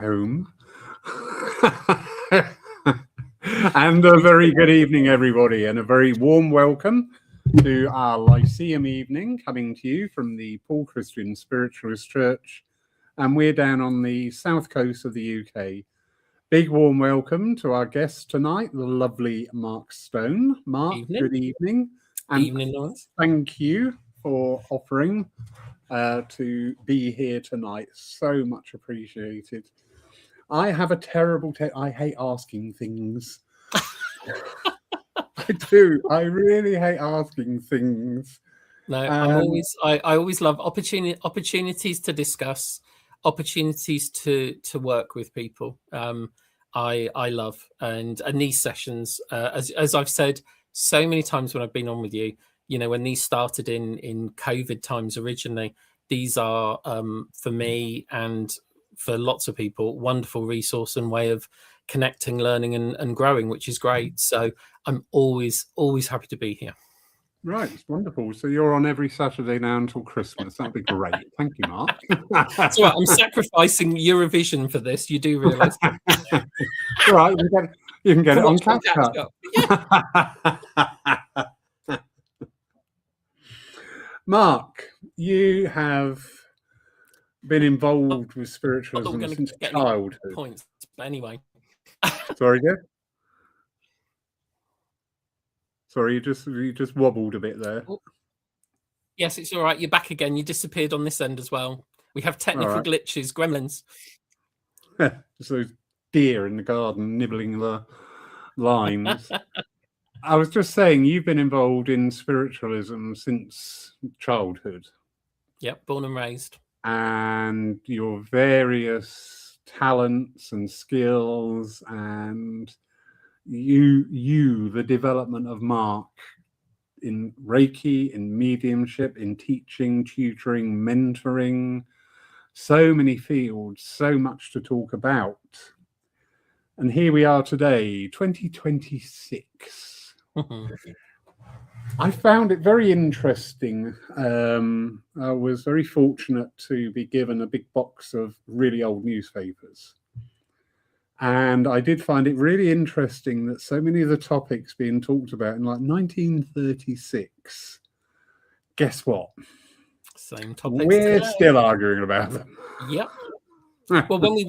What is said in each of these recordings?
home. And a very good evening, everybody, and a very warm welcome to our Lyceum evening, coming to you from the Paul Christian Spiritualist Church. And we're down on the south coast of the UK. Big warm welcome to our guest tonight, the lovely Mark Stone. Mark, good evening. And evening, Lawrence. Thank you for offering to be here tonight. So much appreciated. I have a terrible I hate asking things. I do. I really hate asking things. No, I always love opportunities to discuss, opportunities to work with people. I love and these sessions, as I've said so many times when I've been on with you, when these started in COVID times originally, these are for me and for lots of people, wonderful resource and way of connecting, learning and growing, which is great. So I'm always happy to be here. Right, it's wonderful. So you're on every Saturday now until Christmas. That'd be great. Thank you, Mark. So I'm sacrificing Eurovision for this. You do realise. All right, you can get it on Catch Up. Yeah. Mark, you have been involved with spiritualism since childhood. Points, but anyway. Sorry, good. Sorry, you just wobbled a bit there. Yes, it's all right. You're back again. You disappeared on this end as well. We have technical glitches, gremlins. Just those deer in the garden nibbling the lines. I was just saying, you've been involved in spiritualism since childhood. Yep, born and raised. And your various talents and skills and the development of Mark in Reiki, in mediumship, in teaching, tutoring, mentoring, so many fields, so much to talk about. And here we are today, 2026. I found it very interesting. I was very fortunate to be given a big box of really old newspapers. And I did find it really interesting that so many of the topics being talked about in like 1936, guess what? Same topics. We're still arguing about them. Yep. Well, when we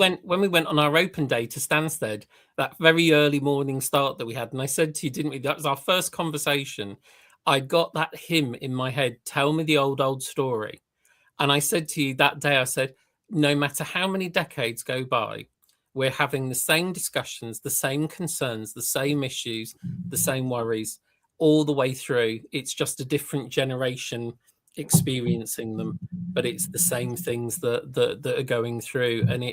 went on our open day to Stansted, that very early morning start that we had, and I said to you, didn't we? That was our first conversation. I got that hymn in my head, Tell Me the Old Story. And I said to you that day, I said, no matter how many decades go by, we're having the same discussions, the same concerns, the same issues, the same worries all the way through. It's just a different generation experiencing them, but it's the same things that are going through. And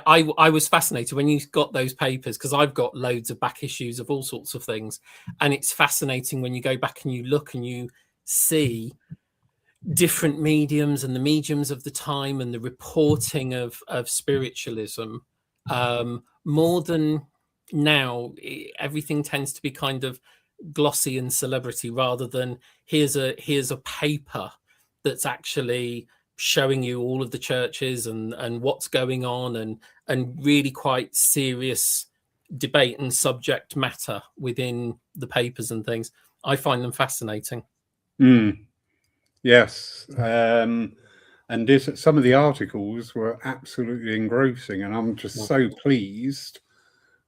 I was fascinated when you got those papers, because I've got loads of back issues of all sorts of things. And it's fascinating when you go back and you look and you see different mediums and the mediums of the time and the reporting of spiritualism. More than now, everything tends to be kind of glossy and celebrity, rather than here's a paper that's actually showing you all of the churches and what's going on and really quite serious debate and subject matter within the papers and things. I find them fascinating. Yes. And some of the articles were absolutely engrossing, and I'm just so pleased.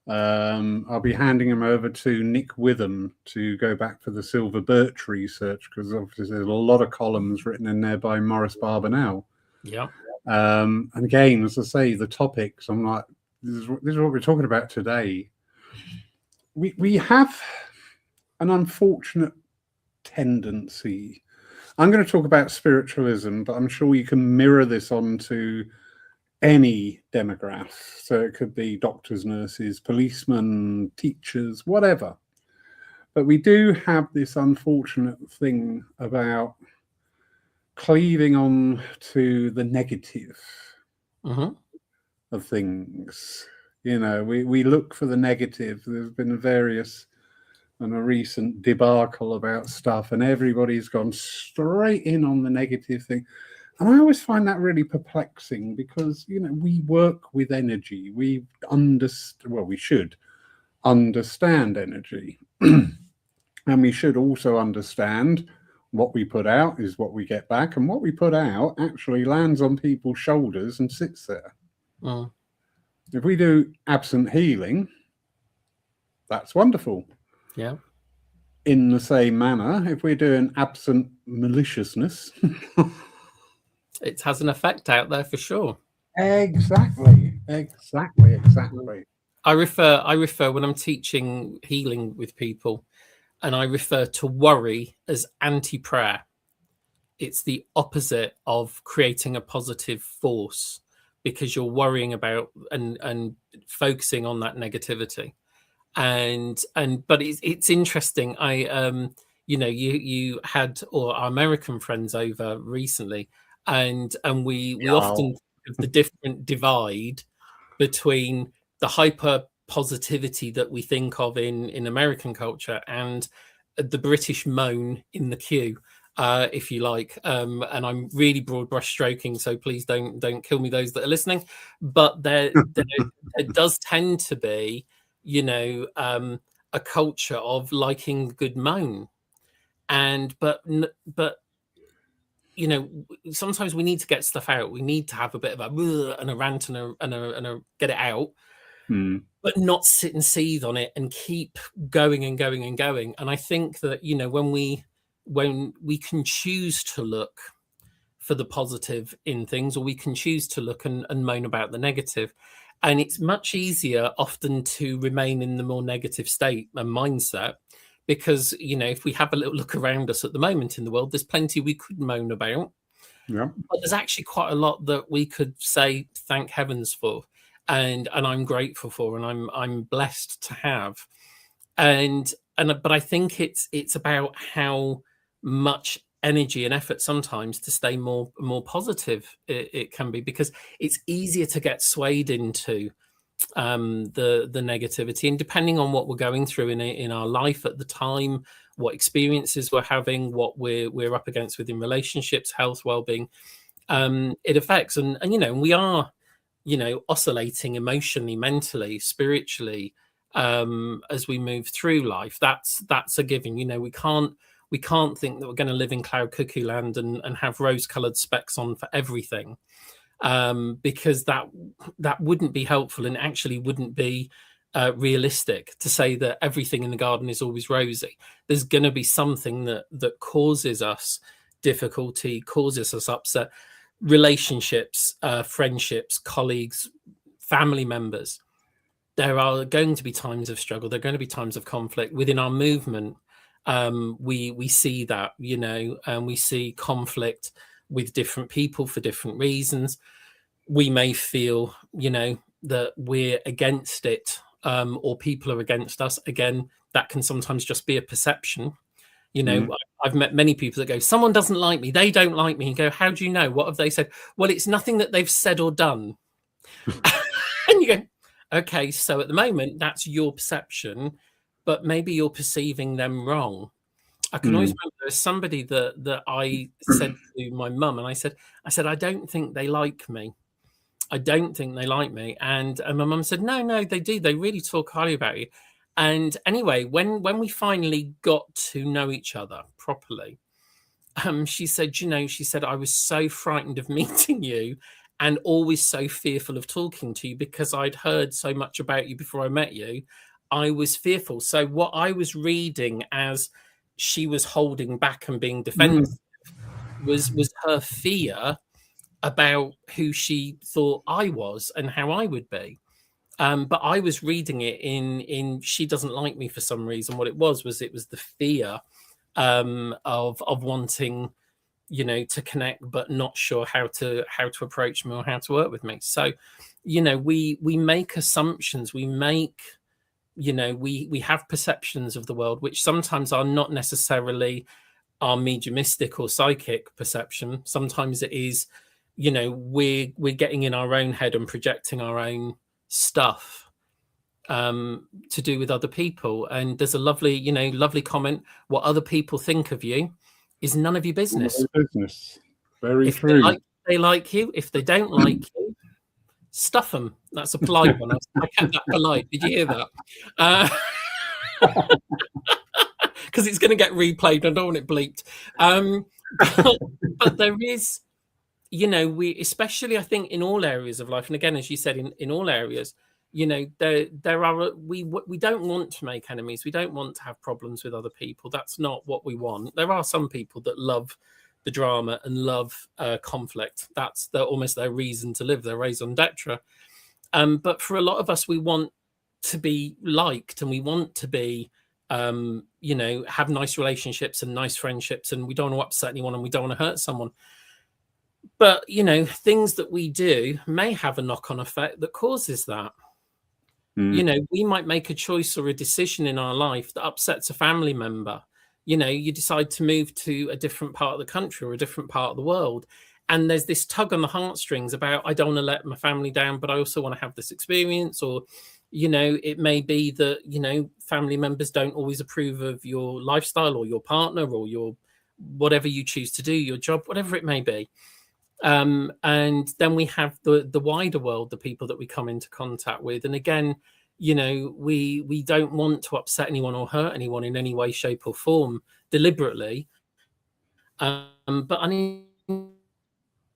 I'll be handing them over to Nick Witham to go back for the Silver Birch research, because obviously there's a lot of columns written in there by Maurice Barbanel. Yeah. And again, as I say, the topics, I'm like, this is what we're talking about today. We have an unfortunate tendency. I'm going to talk about spiritualism, but I'm sure you can mirror this onto any demographic. So it could be doctors, nurses, policemen, teachers, whatever. But we do have this unfortunate thing about cleaving on to the negative of things. We look for the negative. There's been various and a recent debacle about stuff, and everybody's gone straight in on the negative thing. And I always find that really perplexing because, we work with energy. We we should understand energy. And we should also understand what we put out is what we get back, and what we put out actually lands on people's shoulders and sits there. Mm. If we do absent healing, that's wonderful. Yeah. In the same manner, if we're doing absent maliciousness, it has an effect out there for sure. Exactly. I refer when I'm teaching healing with people, and I refer to worry as anti-prayer. It's the opposite of creating a positive force, because you're worrying about and focusing on that negativity. But it's interesting. You had our American friends over recently, and we often think of the different divide between the hyper positivity that we think of in American culture and the British moan in the queue, if you like. And I'm really broad brush stroking, so please don't kill me, those that are listening. But there does tend to be, a culture of liking good moan, but sometimes we need to get stuff out. We need to have a bit of a rant and a get it out, but not sit and seethe on it and keep going and going and going. And I think that when we can choose to look for the positive in things, or we can choose to look and moan about the negative. And it's much easier often to remain in the more negative state and mindset, because, if we have a little look around us at the moment in the world, there's plenty we could moan about. Yeah. But there's actually quite a lot that we could say thank heavens for, and I'm grateful for, and I'm blessed to have. But I think it's about how much energy and effort sometimes to stay more positive it can be, because it's easier to get swayed into the negativity, and depending on what we're going through in our life at the time, what experiences we're having, what we're up against within relationships, health, well-being, it affects. And we are oscillating emotionally, mentally, spiritually, as we move through life. That's a given. We can't think that we're going to live in cloud cuckoo land and have rose-colored specs on for everything, because that wouldn't be helpful, and actually wouldn't be realistic to say that everything in the garden is always rosy. There's going to be something that causes us difficulty, causes us upset. Relationships, friendships, colleagues, family members. There are going to be times of struggle. There are going to be times of conflict within our movement. We see that, and we see conflict with different people for different reasons. We may feel, that we're against it, or people are against us. Again, that can sometimes just be a perception. I've met many people that go, someone doesn't like me, they don't like me. You go, how do you know? What have they said? Well, it's nothing that they've said or done. And you go, okay, so at the moment, that's your perception, but maybe you're perceiving them wrong. I can always remember there's somebody that I said to my mum, and I said, I don't think they like me. I don't think they like me. And my mum said, no, they do. They really talk highly about you. And anyway, when we finally got to know each other properly, she said, I was so frightened of meeting you, and always so fearful of talking to you, because I'd heard so much about you before I met you. I was fearful. So what I was reading as she was holding back and being defensive was her fear about who she thought I was and how I would be. But I was reading it in she doesn't like me for some reason. What it was the fear of wanting, to connect, but not sure how to approach me or how to work with me. So, we make assumptions, we make, we have perceptions of the world, which sometimes are not necessarily our mediumistic or psychic perception. Sometimes it is, we're getting in our own head and projecting our own stuff to do with other people. And there's a lovely comment: what other people think of you is none of your business. Very If true. they like you. If they don't like you, stuff them. That's a polite one. I kept that polite. Did you hear that? Because it's going to get replayed. I don't want it bleeped. But there is, we, especially I think in all areas of life, and again, as you said, in all areas, there are we don't want to make enemies. We don't want to have problems with other people. That's not what we want. There are some people that love the drama and love conflict. That's almost their reason to live, their raison d'etre. But for a lot of us, we want to be liked, and we want to be have nice relationships and nice friendships, and we don't want to upset anyone, and we don't want to hurt someone. But things that we do may have a knock-on effect that causes that. We might make a choice or a decision in our life that upsets a family member. You decide to move to a different part of the country or a different part of the world, and there's this tug on the heartstrings about, I don't want to let my family down, but I also want to have this experience. Or it may be that family members don't always approve of your lifestyle or your partner or your whatever you choose to do, your job, whatever it may be. And then we have the wider world, the people that we come into contact with. And again, we don't want to upset anyone or hurt anyone in any way, shape, or form deliberately, but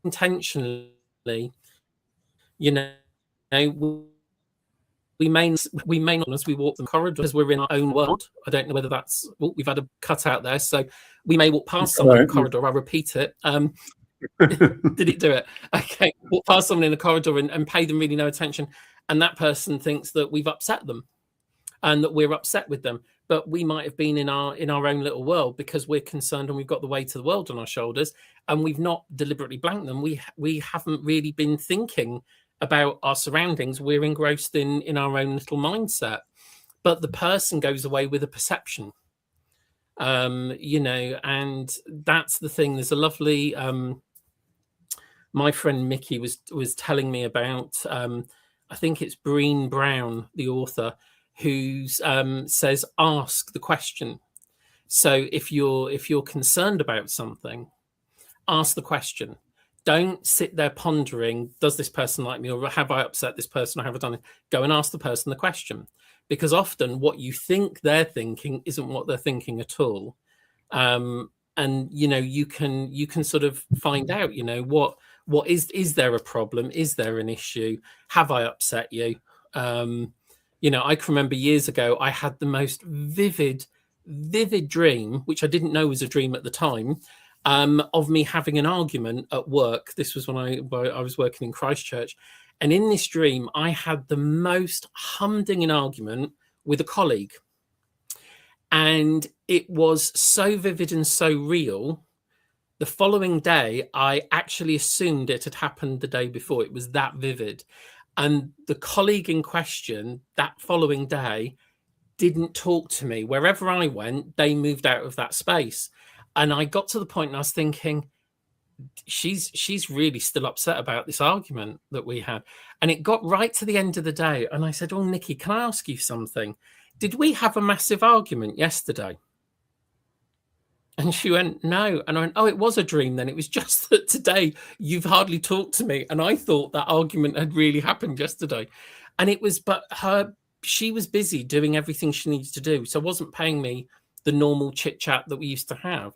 unintentionally. We may not, as we walk the corridor, because we're in our own world. I don't know whether that's, we've had a cutout there, so we may walk past someone in the corridor. I'll repeat it. Did it do it? Okay. Walk past someone in the corridor and pay them really no attention, and that person thinks that we've upset them and that we're upset with them. But we might have been in our own little world because we're concerned and we've got the weight of the world on our shoulders, and we've not deliberately blanked them. We haven't really been thinking about our surroundings. We're engrossed in our own little mindset. But the person goes away with a perception. And that's the thing. There's a lovely my friend Mickey was telling me about, I think it's Breen Brown, the author, who says, ask the question. So if you're concerned about something, ask the question. Don't sit there pondering, does this person like me, or have I upset this person, or have I done it? Go and ask the person the question, because often what you think they're thinking isn't what they're thinking at all. And you can sort of find out, what is there a problem? Is there an issue? Have I upset you? I can remember years ago, I had the most vivid dream, which I didn't know was a dream at the time, of me having an argument at work. This was when I was working in Christchurch. And in this dream, I had the most humdinging argument with a colleague. And it was so vivid and so real. The following day, I actually assumed it had happened the day before. It was that vivid. And the colleague in question that following day didn't talk to me. Wherever I went, they moved out of that space. And I got to the point and I was thinking, she's really still upset about this argument that we had. And it got right to the end of the day. And I said, oh, Nikki, can I ask you something? Did we have a massive argument yesterday? And she went, no. And I went, oh, it was a dream then. It was just that today you've hardly talked to me. And I thought that argument had really happened yesterday. And it was, but she was busy doing everything she needed to do. So wasn't paying me the normal chit chat that we used to have.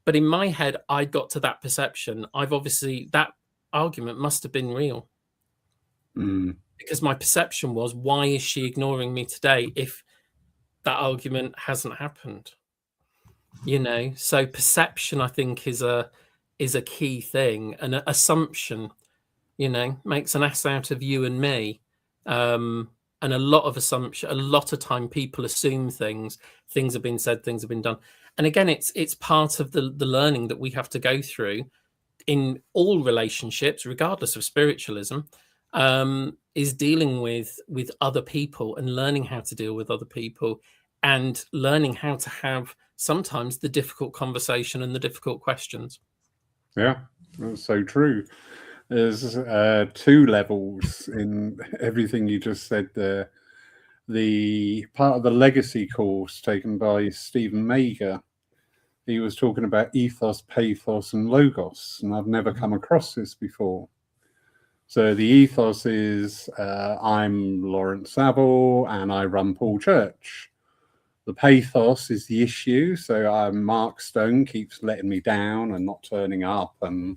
But in my head, I got to that perception. That argument must have been real. Because my perception was, why is she ignoring me today if that argument hasn't happened? So perception, I think, is a key thing. And an assumption, makes an ass out of you and me. And a lot of time people assume things have been said, things have been done. And again, it's part of the learning that we have to go through in all relationships, regardless of spiritualism, is dealing with other people and learning how to deal with other people and learning how to have sometimes the difficult conversation and the difficult questions. Yeah, that's so true. There's two levels in everything you just said there. The part of the legacy course taken by Stephen Mager he was talking about ethos, pathos, and logos, and I've never come across this before. So the ethos is I'm Lawrence Saville and I run Paul Church. The pathos is the issue. So Mark Stone keeps letting me down and not turning up, and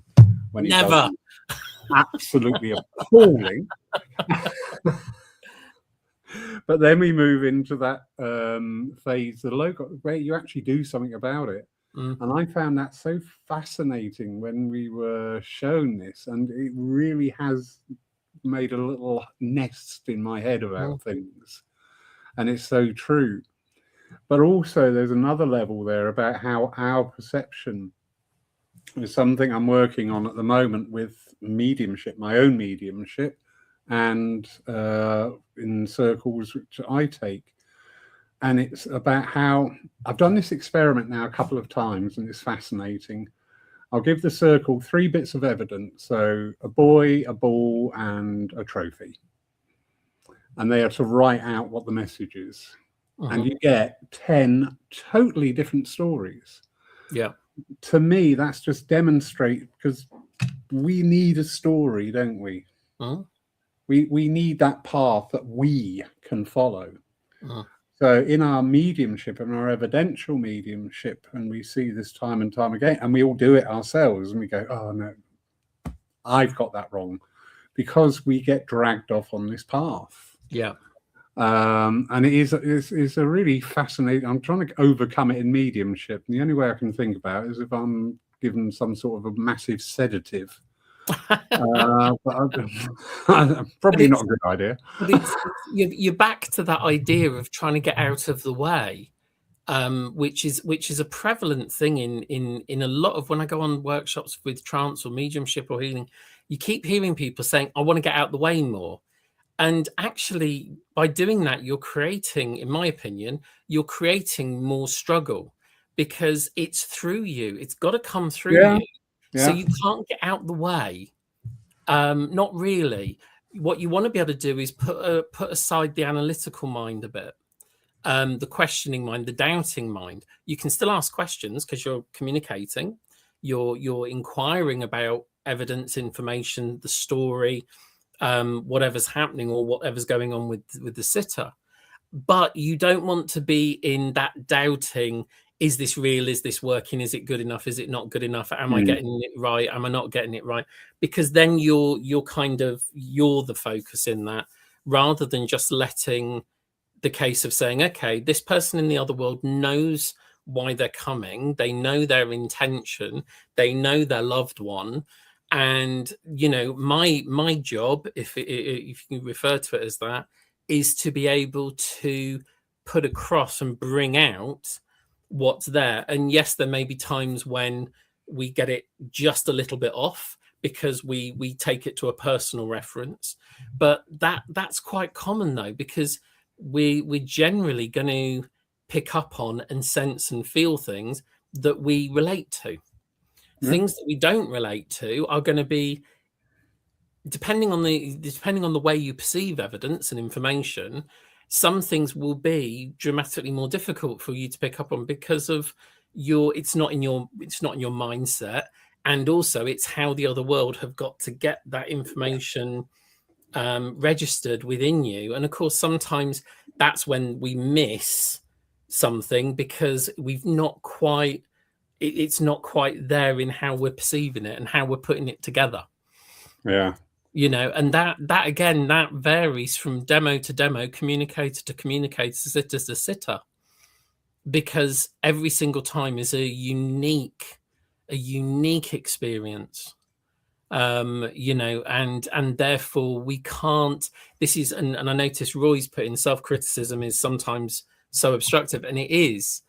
when he does, absolutely appalling. But then we move into that phase, the logo, where you actually do something about it. And I found that so fascinating when we were shown this, and it really has made a little nest in my head about things. And it's so true. But also there's another level there about how our perception is something I'm working on at the moment with mediumship, my own mediumship, and in circles which I take. And it's about how I've done this experiment now a couple of times, and it's fascinating. I'll give the circle 3 bits of evidence. So a boy, a ball, and a trophy. And they are to write out what the message is. And you get 10 totally different stories. Yeah. To me, that's just demonstrate, because we need a story, don't we? We need that path that we can follow. So in our mediumship and our evidential mediumship, and we see this time and time again, and we all do it ourselves, and we go, oh no, I've got that wrong, because we get dragged off on this path. Yeah. And it's a really fascinating. I'm trying to overcome it in mediumship, and the only way I can think about it is if I'm given some sort of a massive sedative. But probably not a good idea. But you're back to that idea of trying to get out of the way, which is a prevalent thing in a lot of, when I go on workshops with trance or mediumship or healing, you keep hearing people saying, I want to get out the way more. And actually, by doing that, you're creating, in my opinion, you're creating more struggle, because it's through you. It's got to come through you. So you can't get out the way. Not really. What you want to be able to do is put aside the analytical mind a bit, the questioning mind, the doubting mind. You can still ask questions because you're communicating. You're inquiring about evidence, information, the story, whatever's happening or whatever's going on with the sitter. But you don't want to be in that doubting, is this real? Is this working? Is it good enough? Is it not good enough? Am I getting it right? Am I not getting it right? Because then you're the focus in that, rather than just letting the case of saying, okay, this person in the other world knows why they're coming. They know their intention. They know their loved one. And, my job, if you refer to it as that, is to be able to put across and bring out what's there. And yes, there may be times when we get it just a little bit off because we take it to a personal reference. But that's quite common, though, because we're generally going to pick up on and sense and feel things that we relate to. Things that we don't relate to are going to be, depending on the way you perceive evidence and information, some things will be dramatically more difficult for you to pick up on because of it's not in your mindset, and also it's how the other world have got to get that information registered within you. And of course, sometimes that's when we miss something because it's not quite there in how we're perceiving it and how we're putting it together. Yeah. And that again, that varies from demo to demo, communicator to communicator, sitter to sitter, because every single time is a unique experience. And therefore we can't, and I notice Roy's put in, self-criticism is sometimes so obstructive, and it is.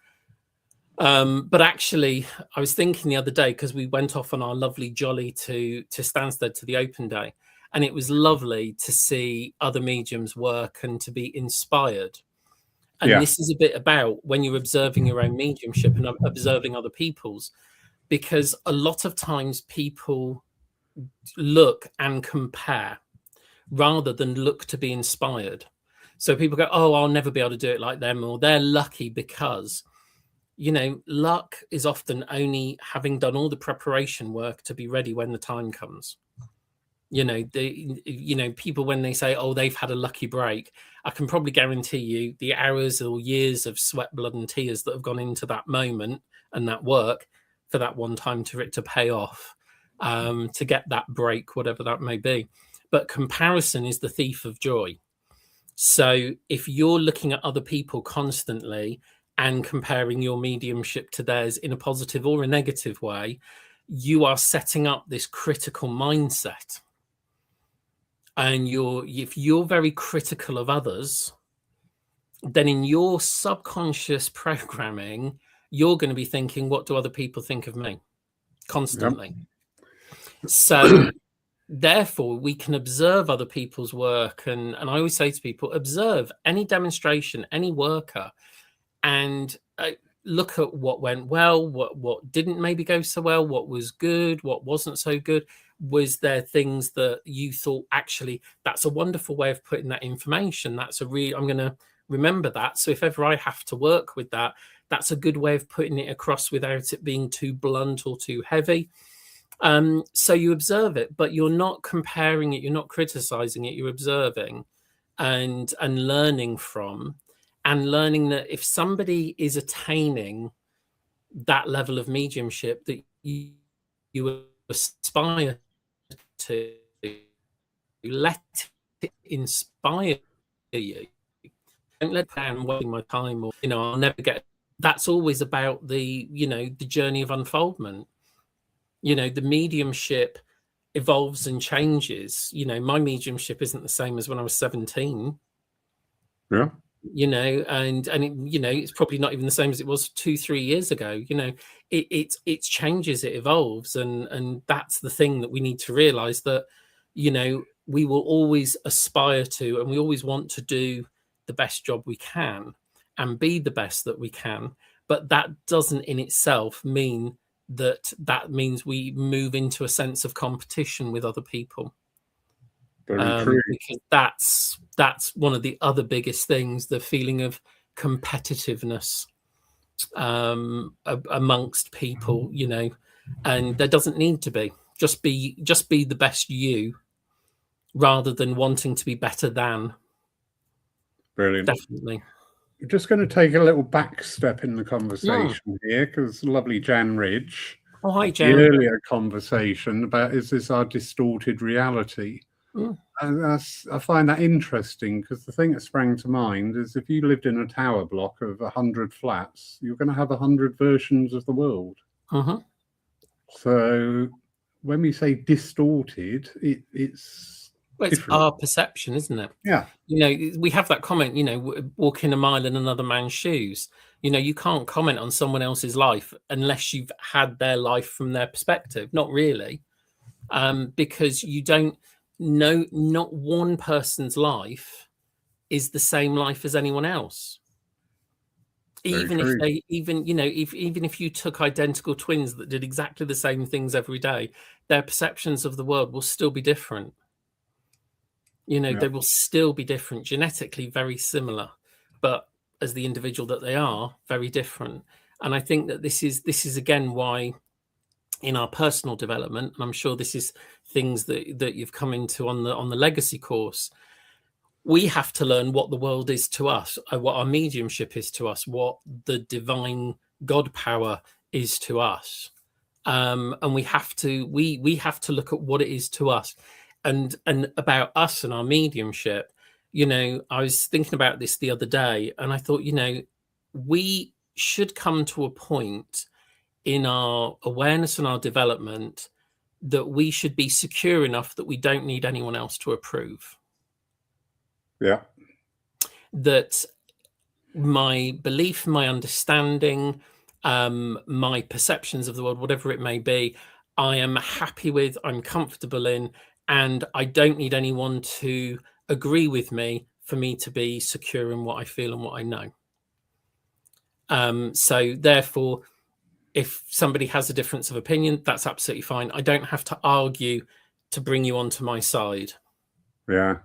But actually, I was thinking the other day, because we went off on our lovely jolly to Stansted to the open day, and it was lovely to see other mediums work and to be inspired. And this is a bit about when you're observing your own mediumship and observing other people's, because a lot of times people look and compare rather than look to be inspired. So people go, oh, I'll never be able to do it like them, or they're lucky because. luck is often only having done all the preparation work to be ready when the time comes. People, when they say, oh, they've had a lucky break, I can probably guarantee you the hours or years of sweat, blood and tears that have gone into that moment and that work for that one time for it to pay off, to get that break, whatever that may be. But comparison is the thief of joy. So if you're looking at other people constantly and comparing your mediumship to theirs in a positive or a negative way, you are setting up this critical mindset. And if you're very critical of others, then in your subconscious programming, you're going to be thinking, what do other people think of me? Constantly. Yep. So therefore, we can observe other people's work. And I always say to people, observe any demonstration, any worker, and look at what went well, what didn't maybe go so well, what was good, what wasn't so good. Was there things that you thought, actually, that's a wonderful way of putting that information? I'm going to remember that. So if ever I have to work with that, that's a good way of putting it across without it being too blunt or too heavy. So you observe it, but you're not comparing it, you're not criticizing it, you're observing and learning from, and learning that if somebody is attaining that level of mediumship that you aspire to, let it inspire you. Don't let down wasting my time, or I'll never get. That's always about the the journey of unfoldment. The mediumship evolves and changes. My mediumship isn't the same as when I was 17. Yeah. And it's probably not even the same as it was 2-3 years ago. It changes, it evolves, and that's the thing that we need to realize, that we will always aspire to, and we always want to do the best job we can and be the best that we can, but that doesn't in itself mean that means we move into a sense of competition with other people. Very true. Because that's one of the other biggest things, the feeling of competitiveness amongst people, and there doesn't need to be. Just be the best you, rather than wanting to be better than. Brilliant. Definitely. We're just going to take a little back step in the conversation here, because lovely Jan Ridge, hi Jan, the earlier conversation about, is this our distorted reality? And I find that interesting, because the thing that sprang to mind is, if you lived in a tower block of 100 flats, you're going to have 100 versions of the world. So when we say distorted, it's our perception, isn't it? Yeah. We have that comment, walking a mile in another man's shoes. You can't comment on someone else's life unless you've had their life from their perspective. Not really. Because you don't know, not one person's life is the same life as anyone else. Even if you took identical twins that did exactly the same things every day, their perceptions of the world will still be different. They will still be different, genetically very similar, but as the individual that they are, very different. And I think that this is again why, in our personal development, and I'm sure this is things that you've come into on the legacy course, we have to learn what the world is to us, what our mediumship is to us, what the divine God power is to us, and we have to look at what it is to us. And about us and our mediumship, I was thinking about this the other day, and I thought, we should come to a point in our awareness and our development that we should be secure enough that we don't need anyone else to approve. Yeah. That my belief, my understanding, my perceptions of the world, whatever it may be, I am happy with, I'm comfortable in, and I don't need anyone to agree with me for me to be secure in what I feel and what I know. So therefore, if somebody has a difference of opinion, that's absolutely fine. I don't have to argue to bring you onto my side. Yeah.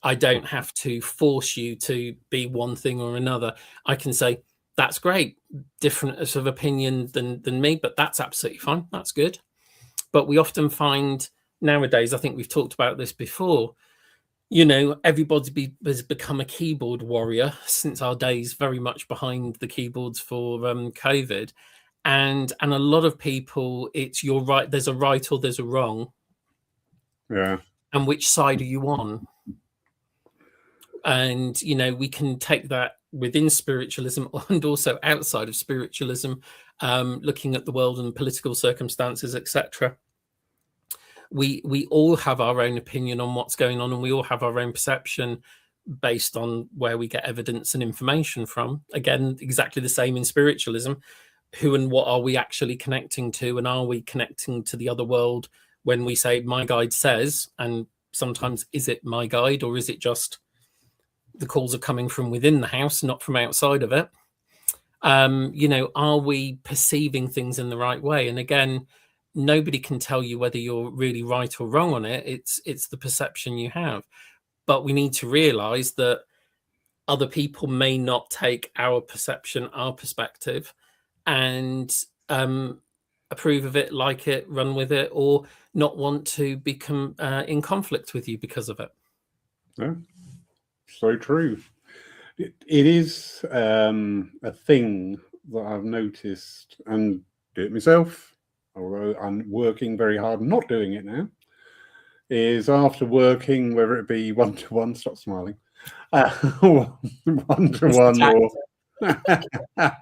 I don't have to force you to be one thing or another. I can say, That's great. Different sort of opinion than me, but that's absolutely fine. That's good. But we often find nowadays, I think we've talked about this before, everybody has become a keyboard warrior since our days very much behind the keyboards for COVID. And a lot of people, it's you're right, there's a right or there's a wrong. Yeah. And which side are you on? And, we can take that within spiritualism and also outside of spiritualism, looking at the world and political circumstances, etc. We all have our own opinion on what's going on, and we all have our own perception based on where we get evidence and information from. Again, exactly the same in spiritualism. Who and what are we actually connecting to, and are we connecting to the other world when we say my guide says? And sometimes is it my guide, or is it just the calls are coming from within the house, not from outside of it? Are we perceiving things in the right way? And again, nobody can tell you whether you're really right or wrong on it. It's the perception you have. But we need to realize that other people may not take our perception, our perspective, and approve of it, like it, run with it, or not want to become in conflict with you because of it. Yeah, so true. It is a thing that I've noticed, and do it myself, although I'm working very hard not doing it now, is after working, whether it be one-to-one, stop smiling, one-to-one or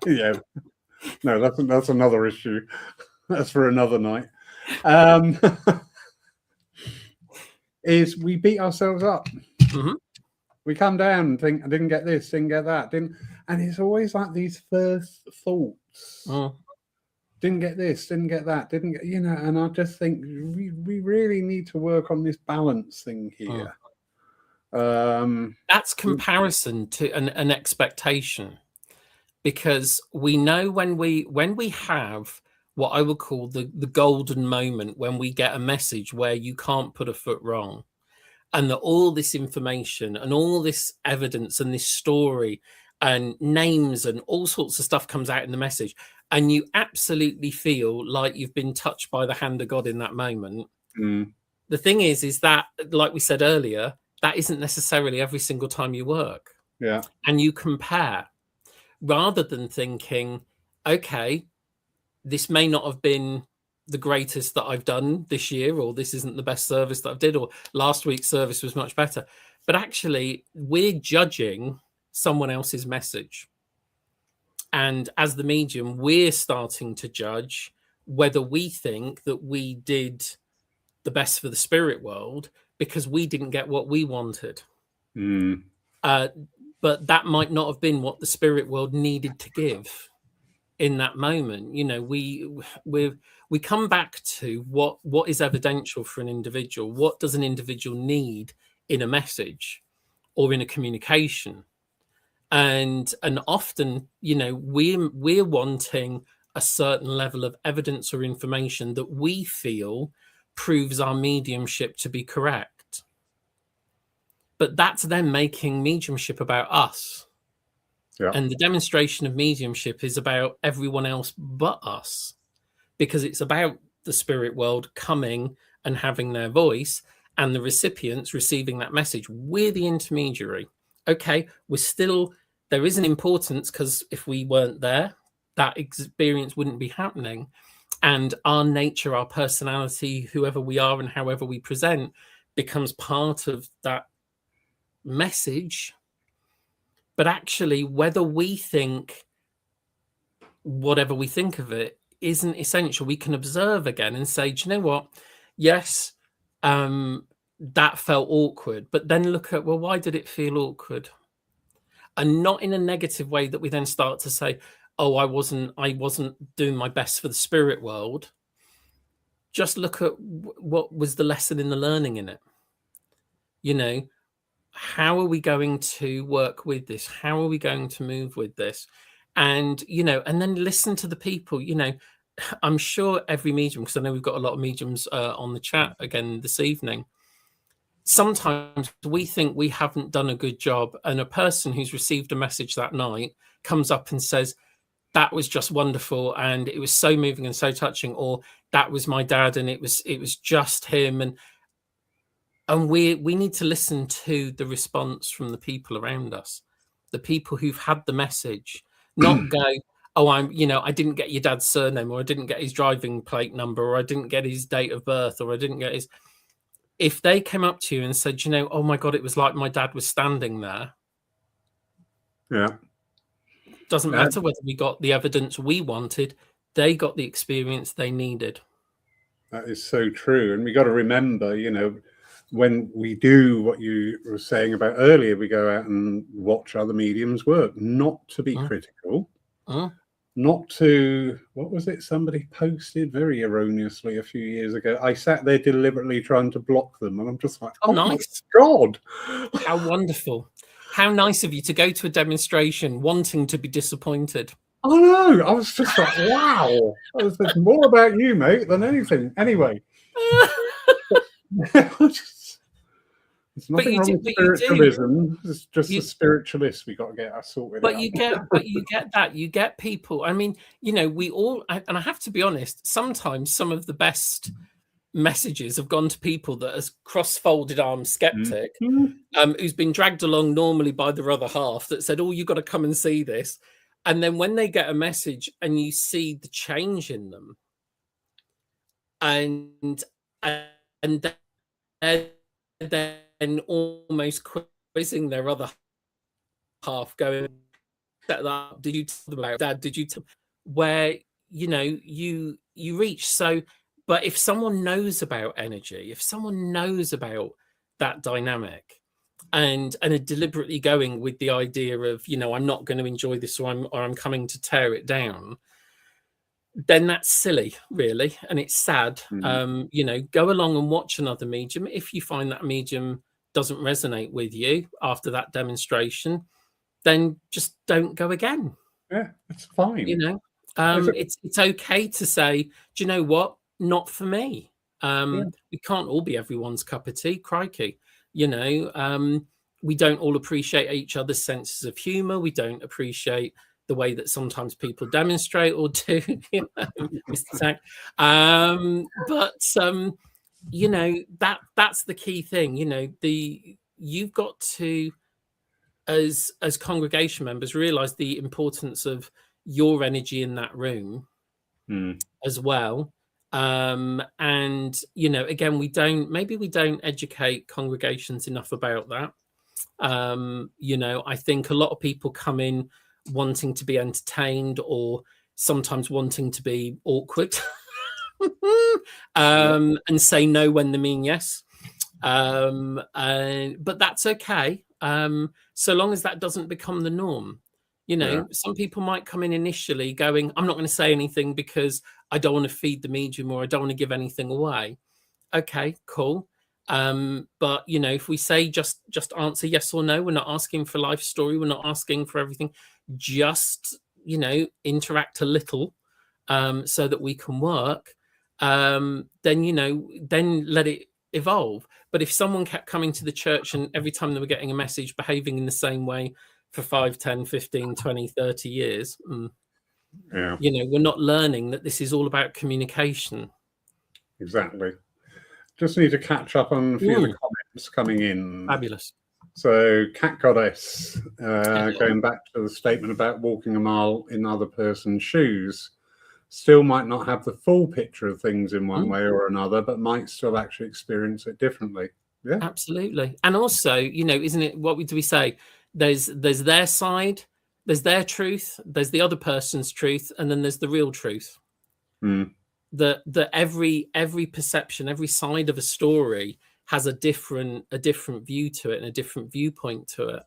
yeah, no, that's another issue. That's for another night. Is we beat ourselves up. Mm-hmm. We come down and think, I didn't get this, didn't get that, and it's always like these first thoughts. Didn't get this, didn't get that, didn't get, and I just think we really need to work on this balance thing here. That's comparison to an expectation, because we know when we have what I would call the golden moment, when we get a message where you can't put a foot wrong, and that all this information and all this evidence and this story and names and all sorts of stuff comes out in the message, and you absolutely feel like you've been touched by the hand of God in that moment. The thing is that, like we said earlier, that isn't necessarily every single time you work. Yeah. And you compare, rather than thinking, okay, this may not have been the greatest that I've done this year, or this isn't the best service that I've did, or last week's service was much better. But actually, we're judging someone else's message. And as the medium, we're starting to judge whether we think that we did the best for the spirit world because we didn't get what we wanted. But that might not have been what the spirit world needed to give in that moment. We come back to what is evidential for an individual. What does an individual need in a message or in a communication? And often, we're wanting a certain level of evidence or information that we feel proves our mediumship to be correct. But that's then making mediumship about us. Yeah. And the demonstration of mediumship is about everyone else but us, because it's about the spirit world coming and having their voice, and the recipients receiving that message. We're the intermediary. Okay, there is an importance, because if we weren't there, that experience wouldn't be happening. And our nature, our personality, whoever we are and however we present, becomes part of that message. But actually, whether we think whatever we think of it isn't essential. We can observe again and say, do you know what? Yes, that felt awkward. But then look at, well, why did it feel awkward? And not in a negative way that we then start to say, oh, I wasn't doing my best for the spirit world. Just look at what was the lesson in the learning in it. How are we going to work with this? How are we going to move with this? And, and then listen to the people. I'm sure every medium, because I know we've got a lot of mediums on the chat again this evening. sometimes we think we haven't done a good job, and a person who's received a message that night comes up and says, that was just wonderful and it was so moving and so touching, or that was my dad and it was just him, and we need to listen to the response from the people around us, the people who've had the message, not go, oh, I didn't get your dad's surname, or I didn't get his driving plate number, or I didn't get his date of birth, or I didn't get his. If they came up to you and said, oh my God, it was like my dad was standing there. Yeah. Doesn't matter whether we got the evidence we wanted, they got the experience they needed. That is so true. And we got to remember, when we do what you were saying about earlier, we go out and watch other mediums work, not to be critical, not to, what was it somebody posted very erroneously a few years ago? I sat there deliberately trying to block them, and I'm just like, oh nice. My God. How wonderful. How nice of you to go to a demonstration wanting to be disappointed. I know. I was just like, wow. There's more about you, mate, than anything. Anyway. It's nothing wrong with spiritualism. It's just the spiritualists we got to get sorted out. You get people. I mean, we all, and I have to be honest, sometimes some of the best messages have gone to people that as cross-folded arm skeptic, who's been dragged along normally by their other half, that said, oh, you got to come and see this. And then when they get a message and you see the change in them, and then almost quizzing their other half, going, did you tell them about Dad? Did you tell? Where you reach. So, but if someone knows about energy, if someone knows about that dynamic, and are deliberately going with the idea of, I'm not going to enjoy this, or I'm coming to tear it down, then that's silly, really, and it's sad. Go along and watch another medium. If you find that medium doesn't resonate with you after that demonstration, then just don't go again. Yeah, it's fine. It's okay to say, do you know what? Not for me. We can't all be everyone's cup of tea. Crikey. We don't all appreciate each other's senses of humor. We don't appreciate the way that sometimes people demonstrate or do, Mr. Tack. That's the key thing. You've got to, as congregation members, realize the importance of your energy in that room as well. And again, we don't educate congregations enough about that. I think a lot of people come in wanting to be entertained, or sometimes wanting to be awkward, and say no when they mean yes. But that's okay, so long as that doesn't become the norm. Some people might come in initially going, I'm not going to say anything because I don't want to feed the medium, or I don't want to give anything away. Okay, cool. But if we say just answer yes or no, we're not asking for life story, we're not asking for everything, just interact a little, so that we can work, then let it evolve. But if someone kept coming to the church and every time they were getting a message behaving in the same way for 5, 10, 15, 20, 30 years, we're not learning that this is all about communication. Exactly. Just need to catch up on a few of the comments coming in. Fabulous. So, Cat Goddess, going back to the statement about walking a mile in other person's shoes, still might not have the full picture of things in one way or another, but might still actually experience it differently. Yeah, absolutely. And also, isn't it, what do we say? There's their side, there's their truth, there's the other person's truth, and then there's the real truth. That every perception, every side of a story has a different view to it and a different viewpoint to it.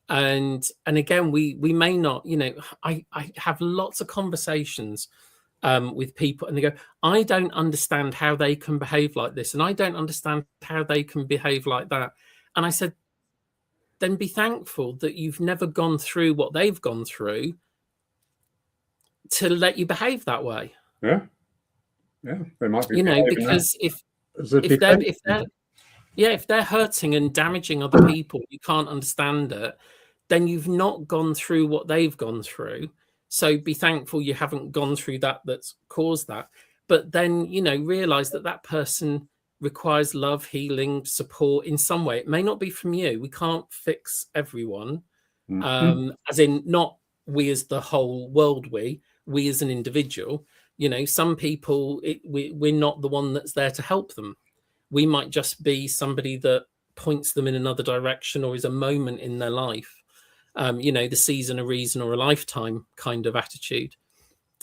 And again, we may not, I have lots of conversations with people, and they go, I don't understand how they can behave like this, and I don't understand how they can behave like that. And I said, then be thankful that you've never gone through what they've gone through to let you behave that way. Yeah, they might be, because if they're Yeah, if they're hurting and damaging other people, you can't understand it, then you've not gone through what they've gone through. So be thankful you haven't gone through that that's caused that. But then, realize that that person requires love, healing, support in some way. It may not be from you. We can't fix everyone, as in not we as the whole world, we as an individual. Some people, we're not the one that's there to help them. We might just be somebody that points them in another direction or is a moment in their life. The season, a reason, or a lifetime kind of attitude.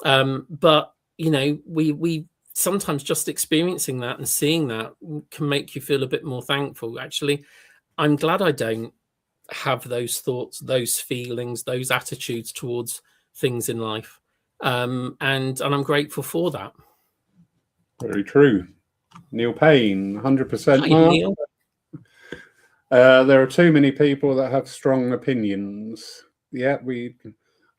But we sometimes just experiencing that and seeing that can make you feel a bit more thankful. Actually, I'm glad I don't have those thoughts, those feelings, those attitudes towards things in life. And I'm grateful for that. Very true. Neil Payne, 100%. Hi, Neil. There are too many people that have strong opinions. Yeah,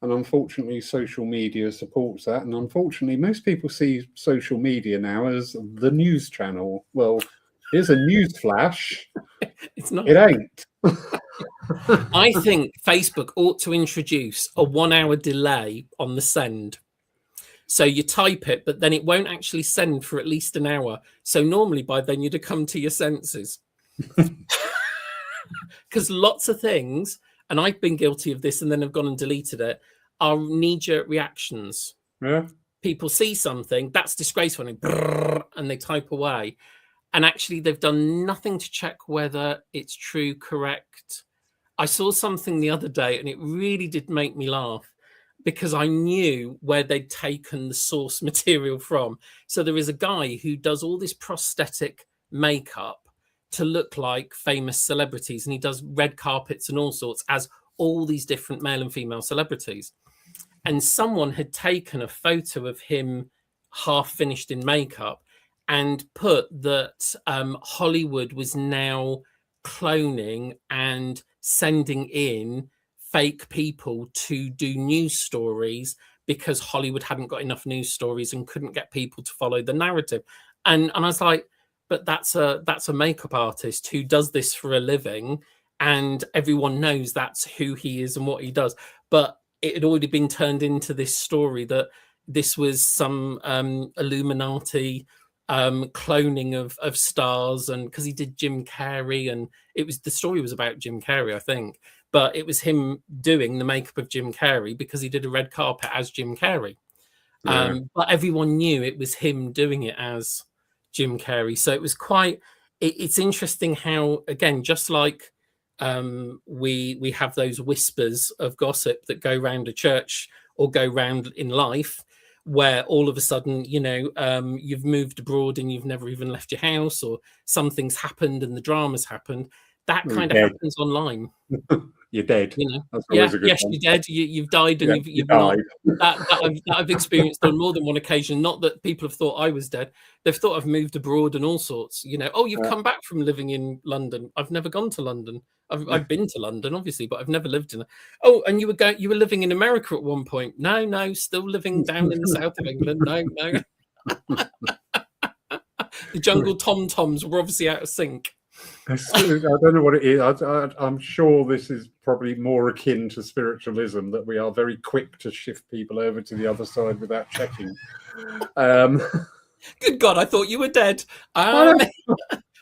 and unfortunately, social media supports that. And unfortunately, most people see social media now as the news channel. Well, here's a news flash. It's not. It ain't. I think Facebook ought to introduce a 1 hour delay on the send. So you type it, but then it won't actually send for at least an hour. So normally by then you'd have come to your senses. Because lots of things, and I've been guilty of this and then have gone and deleted it, are knee-jerk reactions. Yeah. People see something, that's disgraceful, and they type away. And actually they've done nothing to check whether it's true, correct. I saw something the other day and it really did make me laugh, because I knew where they'd taken the source material from. So there is a guy who does all this prosthetic makeup to look like famous celebrities, and he does red carpets and all sorts as all these different male and female celebrities. And someone had taken a photo of him half finished in makeup and put that Hollywood was now cloning and sending in fake people to do news stories because Hollywood hadn't got enough news stories and couldn't get people to follow the narrative. And I was like, but that's a makeup artist who does this for a living, and everyone knows that's who he is and what he does. But it had already been turned into this story that this was some Illuminati cloning of stars, and because he did Jim Carrey, and the story was about Jim Carrey, I think, but it was him doing the makeup of Jim Carrey because he did a red carpet as Jim Carrey. Yeah. But everyone knew it was him doing it as Jim Carrey. So it was it's interesting how, again, just like we have those whispers of gossip that go round a church or go round in life, where all of a sudden, you've moved abroad and you've never even left your house, or something's happened and the drama's happened. That kind of happens online. You're dead. That's always a good one. You're dead. You've died, and you've died. That I've experienced on more than one occasion. Not that people have thought I was dead; they've thought I've moved abroad and all sorts. Oh, you've come back from living in London. I've never gone to London. I've been to London, obviously, but I've never lived in it. Oh, and you were living in America at one point. No, still living down in the south of England. No. The jungle tom-toms were obviously out of sync. I don't know what it is. I'm sure this is probably more akin to spiritualism, that we are very quick to shift people over to the other side without checking. Good God, I thought you were dead.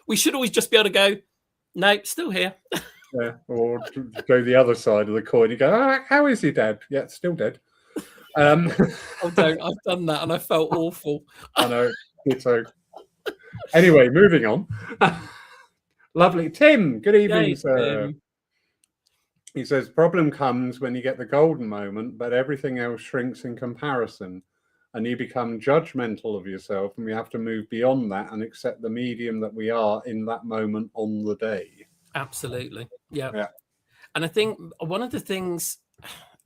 We should always just be able to go, no, still here. Yeah, or go the other side of the coin. You go, how is he dead? Yeah, still dead. Oh, don't. I've done that and I felt awful. I know. So, anyway, moving on. Lovely. Tim, good evening, sir. Tim. He says, problem comes when you get the golden moment, but everything else shrinks in comparison, and you become judgmental of yourself, and we have to move beyond that and accept the medium that we are in that moment on the day. Absolutely. Yeah. And I think one of the things,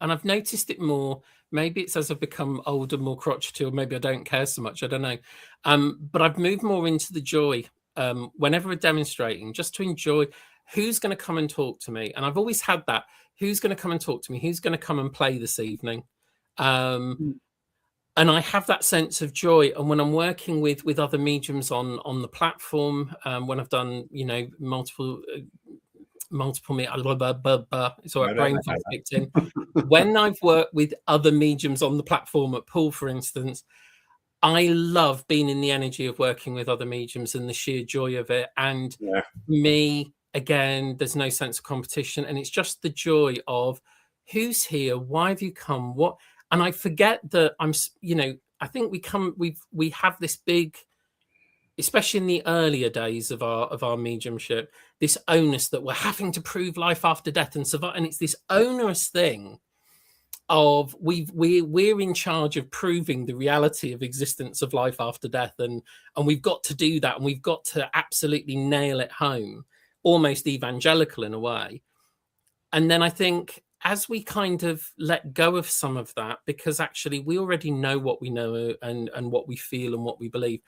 and I've noticed it more, maybe it's as I've become older, more crotchety, or maybe I don't care so much, I don't know. But I've moved more into the joy. Whenever we're demonstrating, just to enjoy who's going to come and talk to me. And I've always had that. Who's going to come and talk to me? Who's going to come and play this evening? and I have that sense of joy. And when I'm working with other mediums on the platform, when I've done, you know, multiple it's all right, brain fog kicked in. When I've worked with other mediums on the platform at Pool, for instance, I love being in the energy of working with other mediums and the sheer joy of it. And me, again, there's no sense of competition, and it's just the joy of who's here, why have you come, what. And I forget that I'm, you know, I think we have this big, especially in the earlier days of our mediumship, this onus that we're having to prove life after death and survive, and it's this onerous thing of we're in charge of proving the reality of existence of life after death, and we've got to do that, and we've got to absolutely nail it home, almost evangelical in a way. And then I think as we kind of let go of some of that, because actually we already know what we know and what we feel and what we believe,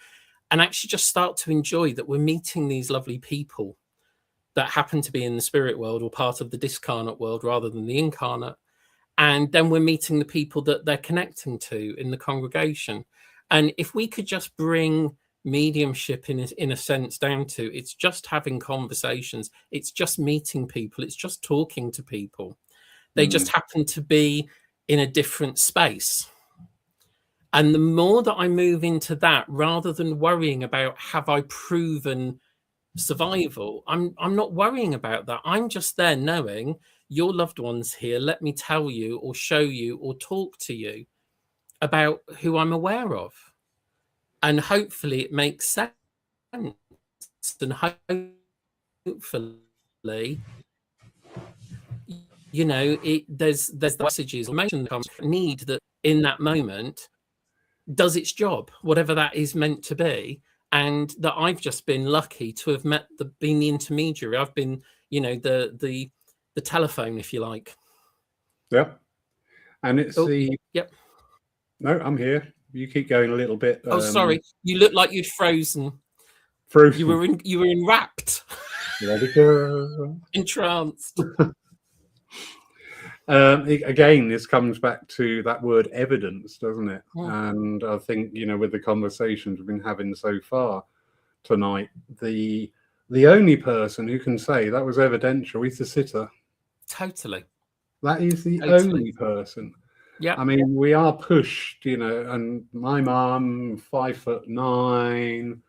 and actually just start to enjoy that we're meeting these lovely people that happen to be in the spirit world or part of the discarnate world rather than the incarnate. And then we're meeting the people that they're connecting to in the congregation. And if we could just bring mediumship in a sense down to, it's just having conversations, it's just meeting people, it's just talking to people. They just happen to be in a different space. And the more that I move into that, rather than worrying about have I proven survival, I'm not worrying about that. I'm just there knowing your loved one's here. Let me tell you or show you or talk to you about who I'm aware of. And hopefully it makes sense. And hopefully, you know, there's the messages or emotion that comes need that in that moment does its job, whatever that is meant to be. And that I've just been lucky to have been the intermediary. I've been, you know, the telephone, if you like. Yep. And it's Yep. No, I'm here. You keep going a little bit. Oh, sorry. You look like you'd frozen. Frozen. You were enwrapped. Ready to entranced. Again, this comes back to that word evidence, doesn't it? Yeah. And I think, you know, with the conversations we've been having so far tonight, the only person who can say that was evidential is the sitter. Totally. That is the only person. Yeah. I mean, we are pushed, you know, and my mum, 5'9",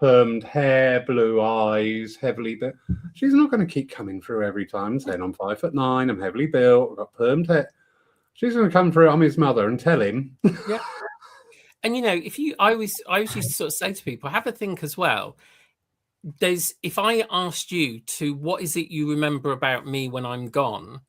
permed hair, blue eyes, heavily built. She's not going to keep coming through every time saying I'm 5'9", I'm heavily built, I've got permed hair. She's going to come through, I'm his mother, and tell him. Yeah. And you know, I always used to sort of say to people, have a think as well. If I asked you to, what is it you remember about me when I'm gone?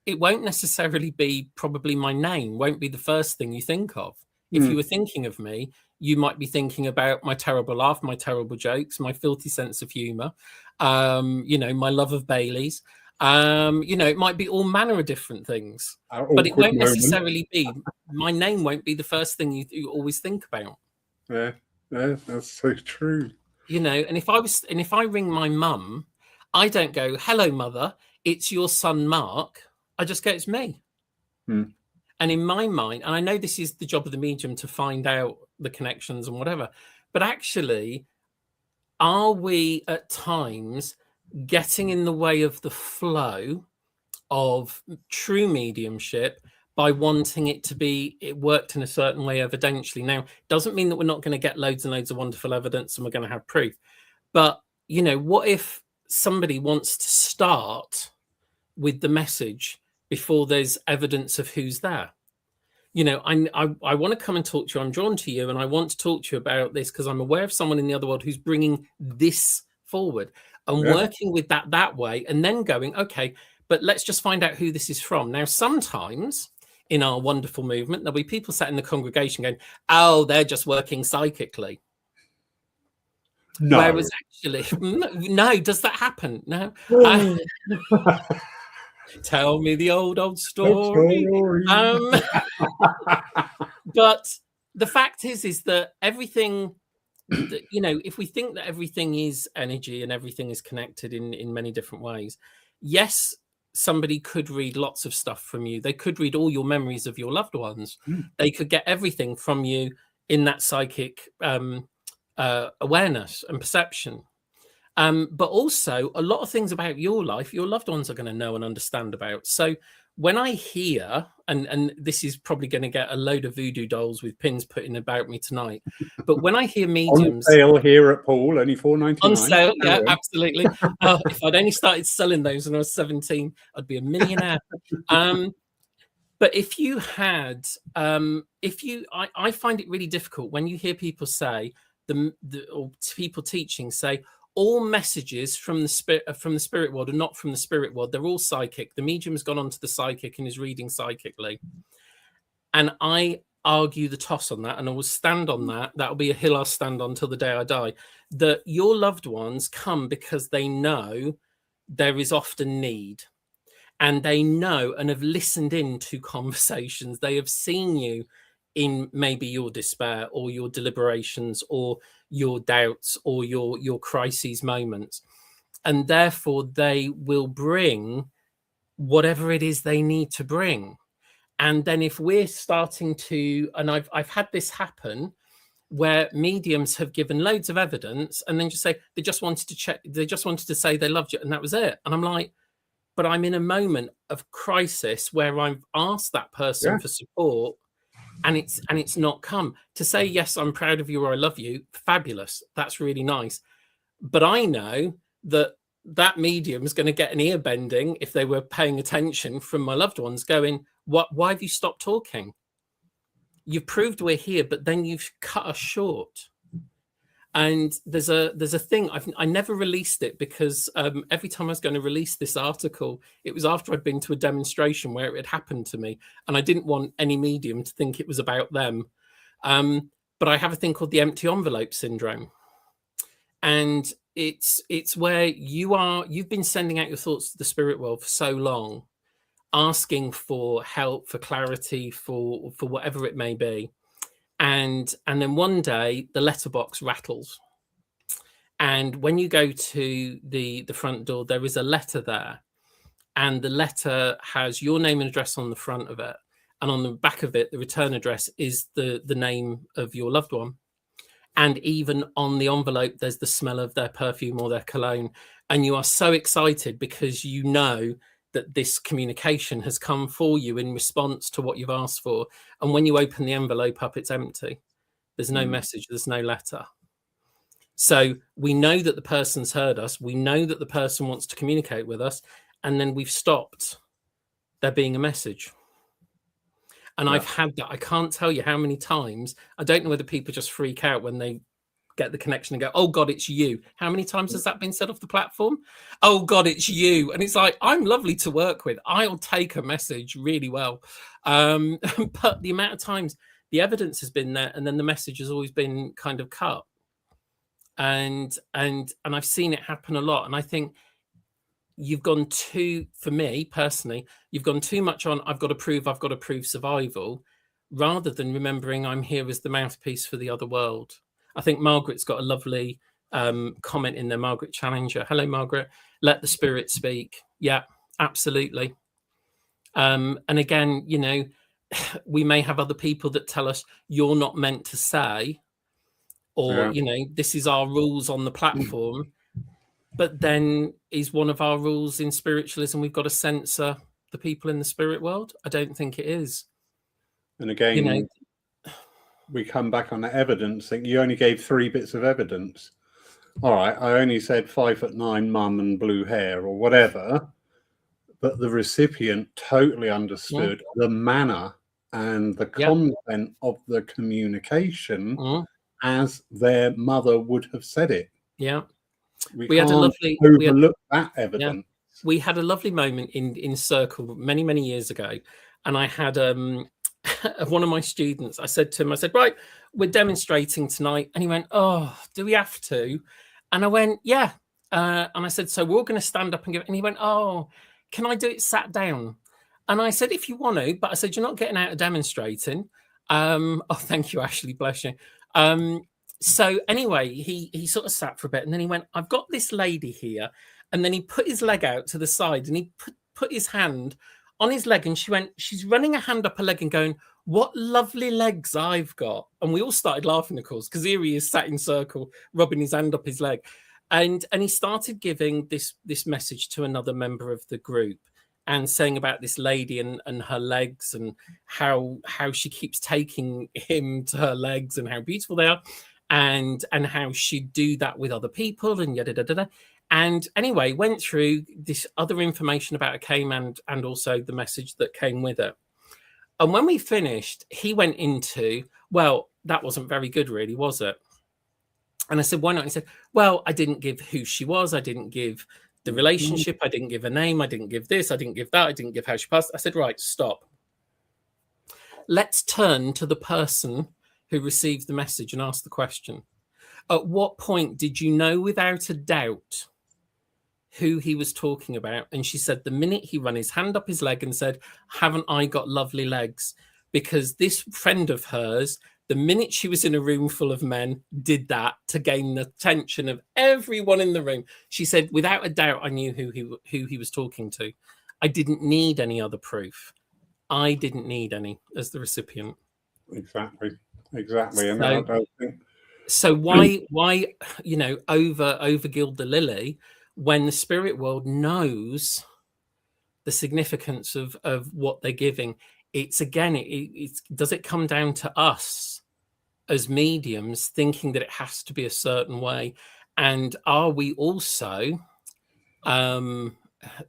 It won't necessarily be probably my name, won't be the first thing you think of. If you were thinking of me, you might be thinking about my terrible laugh, my terrible jokes, my filthy sense of humor, you know, my love of Baileys. You know, it might be all manner of different things, but it won't necessarily be, my name won't be the first thing you always think about. Yeah, that's so true. You know, and if I ring my mum, I don't go, hello, mother, it's your son, Mark. I just go, it's me. And in my mind, and I know this is the job of the medium to find out the connections and whatever, but actually, are we at times getting in the way of the flow of true mediumship by wanting it worked in a certain way evidentially? Now, doesn't mean that we're not going to get loads and loads of wonderful evidence and we're going to have proof. But, you know, what if somebody wants to start with the message before there's evidence of who's there? You know, I want to come and talk to you. I'm drawn to you, and I want to talk to you about this because I'm aware of someone in the other world who's bringing this forward and working with that way, and then going, okay, but let's just find out who this is from. Now, sometimes in our wonderful movement, there'll be people sat in the congregation going, oh, they're just working psychically. No. Whereas actually, no, does that happen? No. Tell me the old story. But the fact is that everything, you know, if we think that everything is energy and everything is connected in many different ways, yes, somebody could read lots of stuff from you. They could read all your memories of your loved ones. They could get everything from you in that psychic awareness and perception. But also a lot of things about your life, your loved ones are going to know and understand about. So when I hear, and this is probably going to get a load of voodoo dolls with pins put in about me tonight, but when I hear mediums on sale here at Paul, only $4.99 on sale, yeah, absolutely. If I'd only started selling those when I was 17, I'd be a millionaire. But if you had, I find it really difficult when you hear people say or people teaching say all messages from the spirit world are not from the spirit world. They're all psychic. The medium's gone onto the psychic and is reading psychically. And I argue the toss on that, and I will stand on that. That'll be a hill I'll stand on till the day I die. That your loved ones come because they know there is often need. And they know and have listened in to conversations. They have seen you in maybe your despair or your deliberations or your doubts or your crises moments. And therefore, they will bring whatever it is they need to bring. And then if we're starting to, and I've had this happen where mediums have given loads of evidence and then just say, they just wanted to check, they just wanted to say they loved you, and that was it. And I'm like, but I'm in a moment of crisis where I've asked that person for support and it's not come. To say, yes, I'm proud of you or I love you, fabulous. That's really nice. But I know that that medium is going to get an ear bending if they were paying attention from my loved ones going, why have you stopped talking? You've proved we're here, but then you've cut us short. And there's a thing, I never released it because every time I was going to release this article, it was after I'd been to a demonstration where it had happened to me. And I didn't want any medium to think it was about them. But I have a thing called the empty envelope syndrome. And it's where you've been sending out your thoughts to the spirit world for so long, asking for help, for clarity, for whatever it may be. And then one day the letterbox rattles, and when you go to the front door, there is a letter there, and the letter has your name and address on the front of it, and on the back of it the return address is the name of your loved one, and even on the envelope there's the smell of their perfume or their cologne, and you are so excited because you know that this communication has come for you in response to what you've asked for. And when you open the envelope up, it's empty. There's no message, there's no letter. So we know that the person's heard us. We know that the person wants to communicate with us. And then we've stopped there being a message. And I've had that. I can't tell you how many times. I don't know whether people just freak out when they get the connection and go, oh God, it's you. How many times has that been said off the platform? Oh God, it's you. And it's like, I'm lovely to work with. I'll take a message really well. But the amount of times the evidence has been there and then the message has always been kind of cut. And I've seen it happen a lot. And I think you've gone for me personally, you've gone too much on, I've got to prove survival, rather than remembering I'm here as the mouthpiece for the other world. I think Margaret's got a lovely comment in there, Margaret Challenger. Hello, Margaret. Let the spirit speak. Yeah, absolutely. And again, you know, we may have other people that tell us you're not meant to say, or, you know, this is our rules on the platform. But then is one of our rules in spiritualism, we've got to censor the people in the spirit world? I don't think it is. And again, you know, we come back on the evidence. Think you only gave 3 bits of evidence. All right, I only said 5'9" mum and blue hair or whatever, but the recipient totally understood the manner and the content of the communication as their mother would have said it. Yeah, we had a lovely overlook that evidence. Yeah. We had a lovely moment in Circle many years ago, and I had one of my students, I said to him, I said, right, we're demonstrating tonight. And he went, oh, do we have to? And I went, yeah. And I said, so we're all going to stand up and give it. And he went, oh, can I do it sat down? And I said, if you want to, but I said, you're not getting out of demonstrating. Oh, thank you, Ashley, bless you. So anyway, he sort of sat for a bit and then he went, I've got this lady here. And then he put his leg out to the side and he put his hand on his leg, and she's running a hand up her leg and going, "What lovely legs I've got." And we all started laughing, of course, because here he is sat in circle, rubbing his hand up his leg. And he started giving this message to another member of the group and saying about this lady and her legs, and how she keeps taking him to her legs and how beautiful they are, and how she'd do that with other people, and yada da da da. And anyway, went through this other information about it came, and also the message that came with it. And when we finished, he went into, well, that wasn't very good, really, was it? And I said, why not? And he said, well, I didn't give who she was. I didn't give the relationship. I didn't give a name. I didn't give this. I didn't give that. I didn't give how she passed. I said, right, stop. Let's turn to the person who received the message and ask the question. At what point did you know without a doubt who he was talking about? And she said, the minute he ran his hand up his leg and said, haven't I got lovely legs? Because this friend of hers, the minute she was in a room full of men, did that to gain the attention of everyone in the room. She said, without a doubt, I knew who he was talking to. I didn't need any other proof. I didn't need any as the recipient. Exactly. And so why over gild the lily when the spirit world knows the significance of what they're giving? It's again, does it come down to us as mediums thinking that it has to be a certain way? And are we also,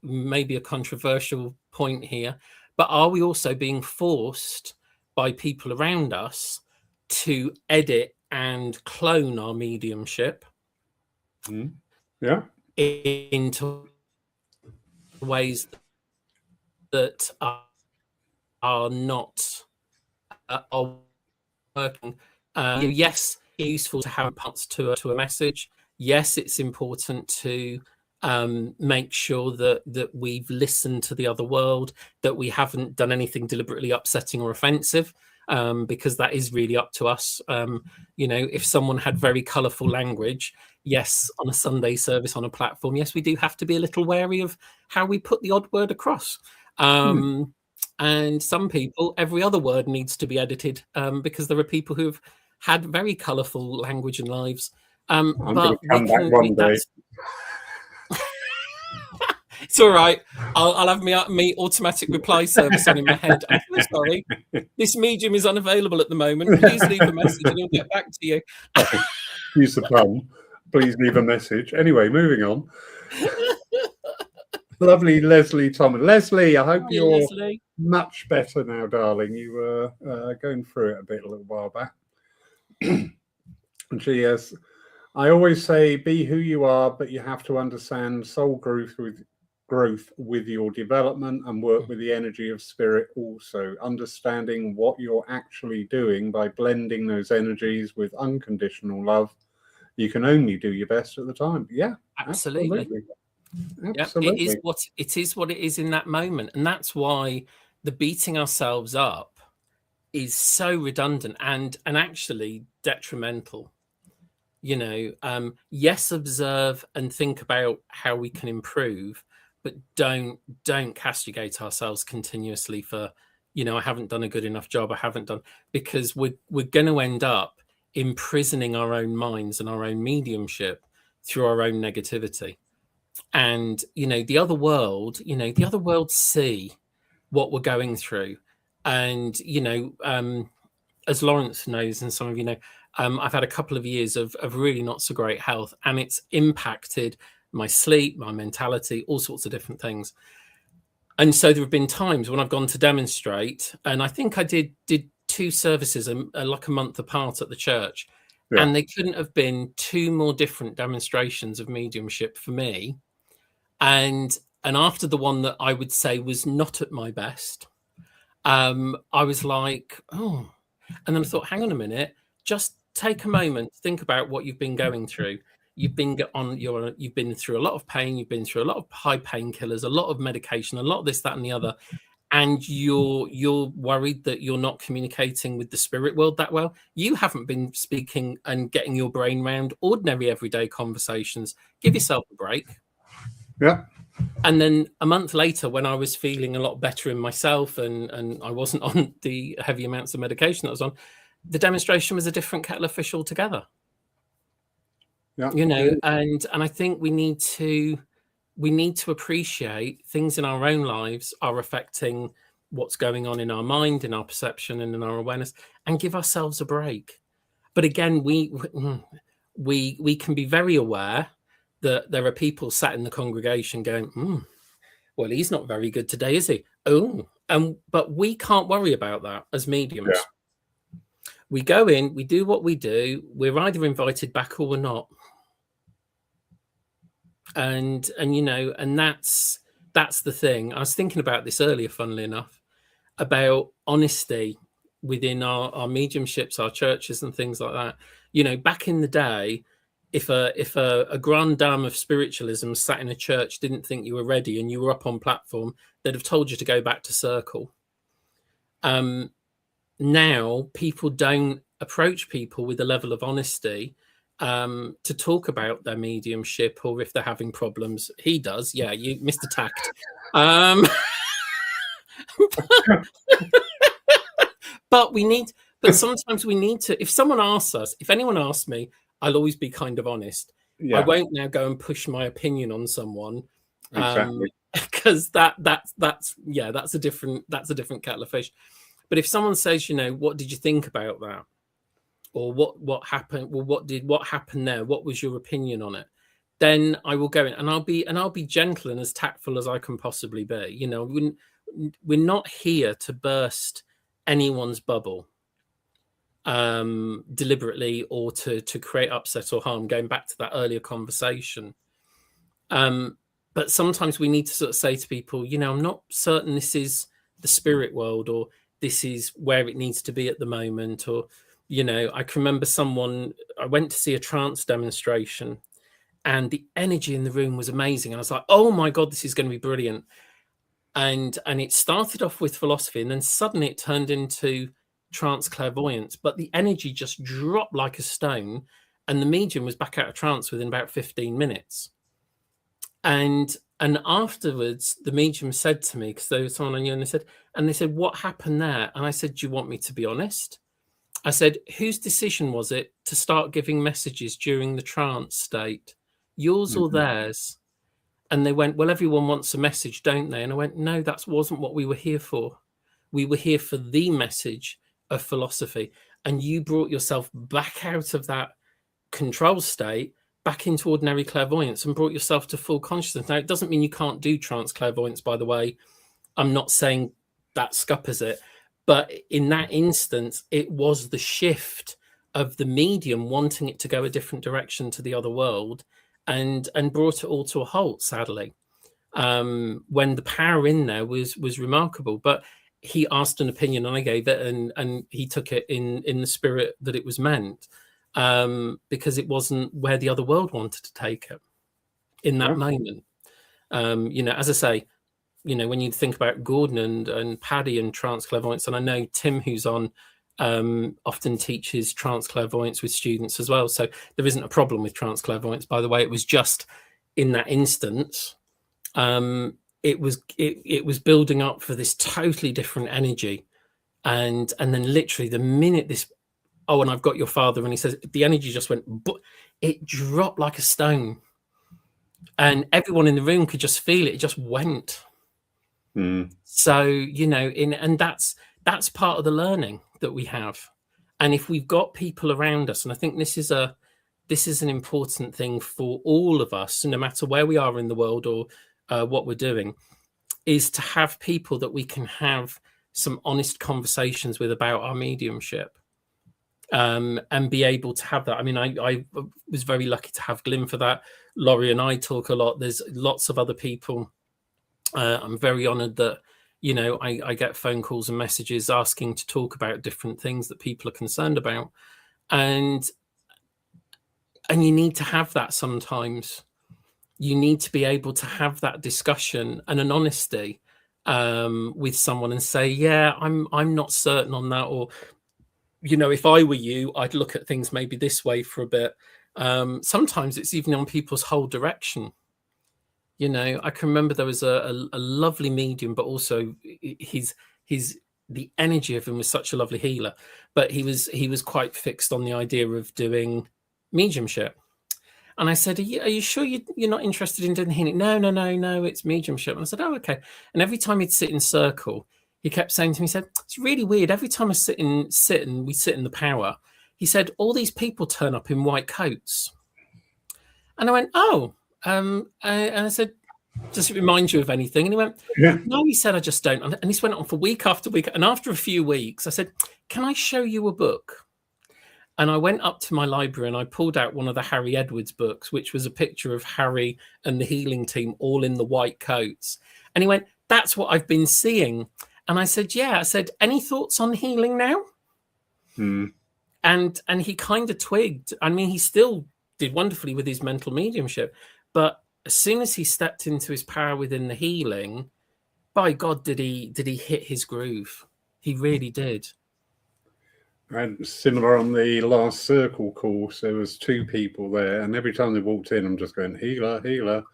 maybe a controversial point here, but are we also being forced by people around us to edit and clone our mediumship into ways that are not are working? Yes, it's useful to have parts to a message. Yes, it's important to make sure that we've listened to the other world, that we haven't done anything deliberately upsetting or offensive, because that is really up to us. If someone had very colourful language, yes, on a Sunday service on a platform, yes, we do have to be a little wary of how we put the odd word across. And some people, every other word needs to be edited, because there are people who've had very colourful language and lives. I'm going to come back one day. It's all right. I'll have me automatic reply service on in my head. I'm so sorry. This medium is unavailable at the moment. Please leave a message and he'll get back to you. Use the pun. Please leave a message. Anyway, moving on. Lovely Leslie Thomas. Leslie, I hope you're much better now, darling. You were going through it a little while back. And she has, I always say, be who you are, but you have to understand soul growth with your development and work with the energy of spirit also. Understanding what you're actually doing by blending those energies with unconditional love. You can only do your best at the time. Yeah, absolutely. Absolutely. Yeah, it is what it is in that moment. And that's why the beating ourselves up is so redundant and actually detrimental. Yes, observe and think about how we can improve, but don't castigate ourselves continuously for, I haven't done a good enough job. I haven't done, because we're going to end up imprisoning our own minds and our own mediumship through our own negativity. And, the other world see what we're going through. And, as Lawrence knows, and some of you know, I've had a couple of years of really not so great health, and it's impacted my sleep, my mentality, all sorts of different things. And so there have been times when I've gone to demonstrate, and I think I did 2 services like a month apart at the church. Yeah. And they couldn't have been 2 more different demonstrations of mediumship for me. And after the one that I would say was not at my best, I was like, oh. And then I thought, hang on a minute, just take a moment, think about what you've been going through. You've been through a lot of pain, you've been through a lot of high painkillers, a lot of medication, a lot of this, that, and the other. And you're worried that you're not communicating with the spirit world that well. You haven't been speaking and getting your brain around ordinary everyday conversations. Give yourself a break. Yeah, And then a month later, when I was feeling a lot better in myself and I wasn't on the heavy amounts of medication that I was on, the demonstration was a different kettle of fish altogether. Yeah. You know, and I think we need to appreciate things in our own lives are affecting what's going on in our mind, in our perception, and in our awareness, and give ourselves a break. But again, we can be very aware that there are people sat in the congregation going, well, he's not very good today, is he? Oh, but we can't worry about that as mediums. Yeah. We go in, we do what we do. We're either invited back or we're not. And you know, and that's the thing. I was thinking about this earlier, funnily enough, about honesty within our mediumships, our churches, and things like that. You know, back in the day, if a grand dame of spiritualism sat in a church, didn't think you were ready, and you were up on platform, they'd have told you to go back to circle. Now people don't approach people with a level of honesty to talk about their mediumship, or if they're having problems. He does, yeah. You, Mr. Tact. But we need. But sometimes we need to. If someone asks us, if anyone asks me, I'll always be kind of honest. Yeah. I won't now go and push my opinion on someone, Exactly. because that's a different kettle of fish. But if someone says, you know, what did you think about that? Or what happened? Well, what happened there? What was your opinion on it? Then I will go in and I'll be gentle and as tactful as I can possibly be. You know, we're not here to burst anyone's bubble deliberately or to create upset or harm. Going back to that earlier conversation, but sometimes we need to sort of say to people, you know, I'm not certain this is the spirit world, or this is where it needs to be at the moment, or, you know, I can remember I went to see a trance demonstration and the energy in the room was amazing. And I was like, oh my God, this is going to be brilliant. And it started off with philosophy, and then suddenly it turned into trance clairvoyance, but the energy just dropped like a stone. And the medium was back out of trance within about 15 minutes. And afterwards, the medium said to me, because there was someone I knew, and they said, what happened there? And I said, do you want me to be honest? I said, whose decision was it to start giving messages during the trance state? Yours or theirs? And they went, well, everyone wants a message, don't they? And I went, no, that wasn't what we were here for. We were here for the message of philosophy. And you brought yourself back out of that control state, back into ordinary clairvoyance, and brought yourself to full consciousness. Now, it doesn't mean you can't do trance clairvoyance, by the way. I'm not saying that scuppers it. But in that instance, it was the shift of the medium wanting it to go a different direction to the other world, and brought it all to a halt, sadly, when the power in there was remarkable. But he asked an opinion and I gave it, and he took it in the spirit that it was meant, because it wasn't where the other world wanted to take it in that moment. You know, as I say, you know, when you think about Gordon and Paddy and trance clairvoyance, and I know Tim, who's on, often teaches trance clairvoyance with students as well. So there isn't a problem with trance clairvoyance, by the way. It was just in that instance, it was building up for this totally different energy, and then literally the minute this, oh, and I've got your father, and he says the energy just went, it dropped like a stone, and everyone in the room could just feel it. It just went. So, you know, and that's part of the learning that we have. And if we've got people around us, and I think this is an important thing for all of us, no matter where we are in the world or what we're doing, is to have people that we can have some honest conversations with about our mediumship, and be able to have that. I mean, I was very lucky to have Glyn for that. Laurie and I talk a lot. There's lots of other people. I'm very honoured that, you know, I get phone calls and messages asking to talk about different things that people are concerned about, and you need to have that sometimes. You need to be able to have that discussion and an honesty with someone and say, yeah, I'm not certain on that, or, you know, if I were you, I'd look at things maybe this way for a bit. Sometimes it's even on people's whole direction. You know, I can remember there was a lovely medium, but also his the energy of him was such a lovely healer. But he was quite fixed on the idea of doing mediumship. And I said, are you sure you're not interested in doing healing? No, it's mediumship. And I said, oh, okay. And every time he'd sit in circle, he kept saying to me, he said, it's really weird. Every time I sit and we sit in the power, he said, all these people turn up in white coats. And I went, oh. And I said, does it remind you of anything? And he went, Yeah. no, he said, I just don't. And this went on for week after week. And after a few weeks, I said, can I show you a book? And I went up to my library and I pulled out one of the Harry Edwards books, which was a picture of Harry and the healing team all in the white coats. And he went, that's what I've been seeing. And I said, yeah. I said, any thoughts on healing now? And he kind of twigged. I mean, he still did wonderfully with his mental mediumship. But as soon as he stepped into his power within the healing, by God, did he hit his groove. He really did. And similar on the last circle course, there was 2 people there, and every time they walked in, I'm just going, healer, healer.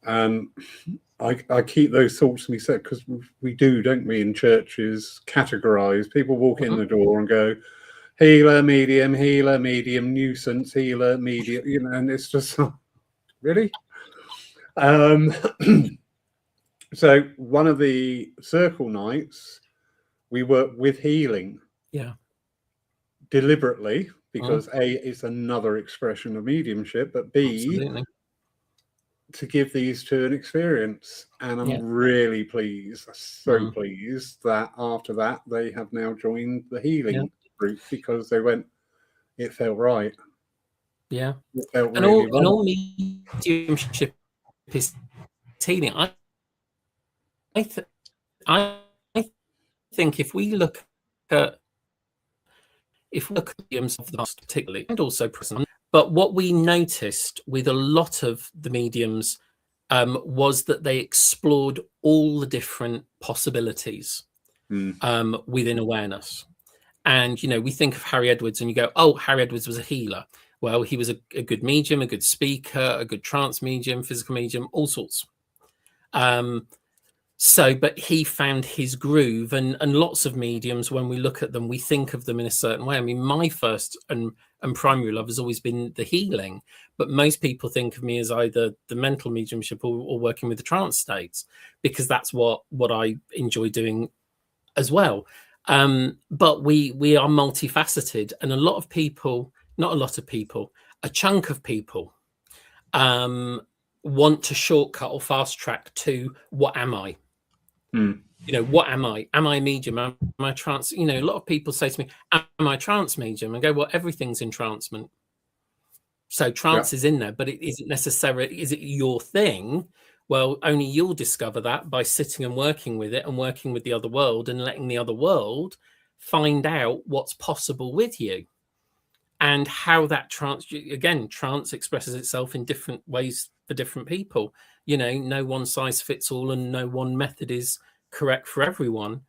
And I keep those thoughts to myself, because we do, don't we, in churches, categorize. People walk in the door and go, healer, medium, nuisance, healer, medium, you know, and it's just, really? So one of the circle nights, we worked with healing. Yeah. Deliberately, because A, it's another expression of mediumship, but B, absolutely, to give these 2 an experience. And I'm really pleased, so pleased that after that they have now joined the healing group, because they went, it felt right. Yeah. It felt and really all mediumship is healing. I think if we look at mediums of the past particularly, and also present, but what we noticed with a lot of the mediums was that they explored all the different possibilities within awareness. And, you know, we think of Harry Edwards and you go, oh, Harry Edwards was a healer. Well, he was a good medium, a good speaker, a good trance medium, physical medium, all sorts. But he found his groove, and lots of mediums, when we look at them, we think of them in a certain way. I mean, my first and primary love has always been the healing, but most people think of me as either the mental mediumship or working with the trance states, because that's what I enjoy doing as well. But we are multifaceted, and a lot of people, not a lot of people, a chunk of people want to shortcut or fast track to what am I? You know, what am I? Am I a medium? Am I trance? You know, a lot of people say to me, am I trance medium? And I go, well, everything's entrancement. So trance is in there, but it isn't necessarily, is it your thing? Well, only you'll discover that by sitting and working with it and working with the other world and letting the other world find out what's possible with you, and how that trance expresses itself in different ways for different people. You know, no one size fits all, and no one method is correct for everyone.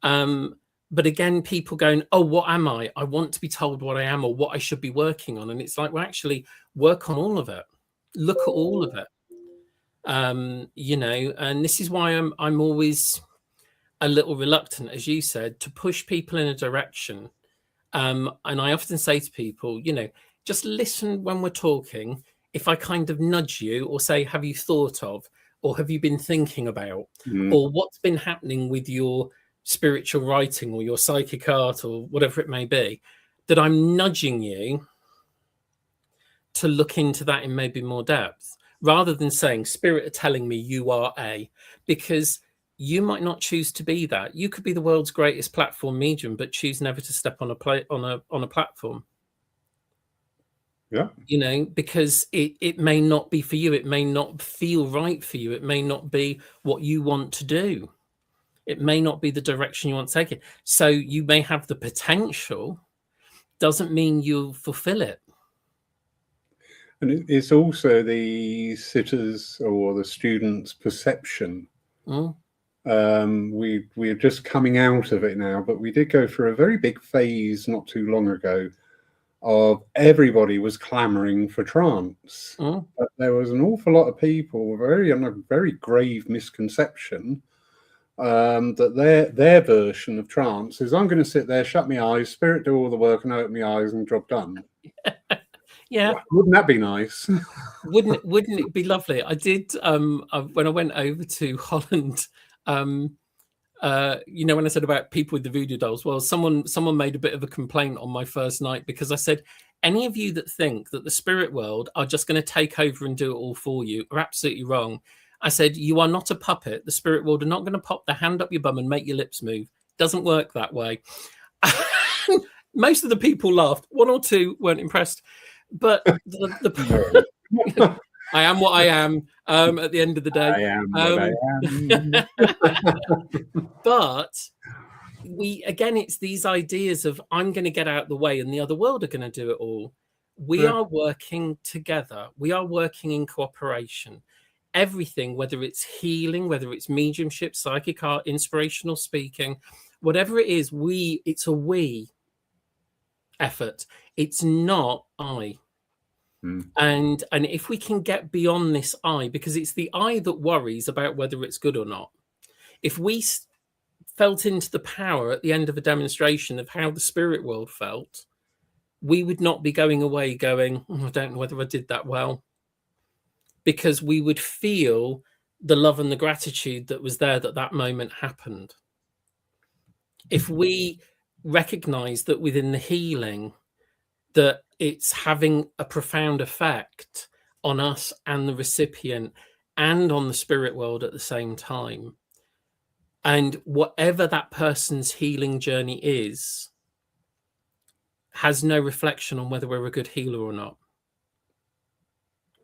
But again, people going, oh, what am I? I want to be told what I am or what I should be working on. And it's like, well, actually work on all of it. Look at all of it. You know, and this is why I'm always a little reluctant, as you said, to push people in a direction. And I often say to people, you know, just listen when we're talking. If I kind of nudge you or say, have you thought of, or have you been thinking about, or what's been happening with your spiritual writing or your psychic art or whatever it may be, that I'm nudging you to look into that in maybe more depth, rather than saying spirit are telling me you are a, because you might not choose to be that. You could be the world's greatest platform medium, but choose never to step on a platform. Yeah. You know, because it may not be for you. It may not feel right for you. It may not be what you want to do. It may not be the direction you want to take it. So you may have the potential, doesn't mean you'll fulfill it. And it's also the sitters or the students' perception. We're just coming out of it now, but we did go through a very big phase not too long ago of everybody was clamoring for trance. But there was an awful lot of people on a very grave misconception that their version of trance is, I'm going to sit there, shut my eyes, spirit do all the work, and open my eyes, and job done. Yeah, wouldn't that be nice? wouldn't it be lovely? I did when I went over to Holland. You know, when I said about people with the voodoo dolls, well, someone made a bit of a complaint on my first night because I said, any of you that think that the spirit world are just going to take over and do it all for you are absolutely wrong. I said, you are not a puppet. The spirit world are not going to pop their hand up your bum and make your lips move. It doesn't work that way. Most of the people laughed. One or two weren't impressed. But I am what I am at the end of the day. I am what I am. But it's these ideas of, I'm going to get out of the way and the other world are going to do it all. We are working together. We are working in cooperation. Everything, whether it's healing, whether it's mediumship, psychic art, inspirational speaking, whatever it is, it's a we effort. It's not I. And if we can get beyond this I, because it's the I that worries about whether it's good or not. If we felt into the power at the end of a demonstration of how the spirit world felt, we would not be going away going, I don't know whether I did that well, because we would feel the love and the gratitude that was there that moment happened. If we recognize that within the healing, that it's having a profound effect on us and the recipient and on the spirit world at the same time. And whatever that person's healing journey is, has no reflection on whether we're a good healer or not.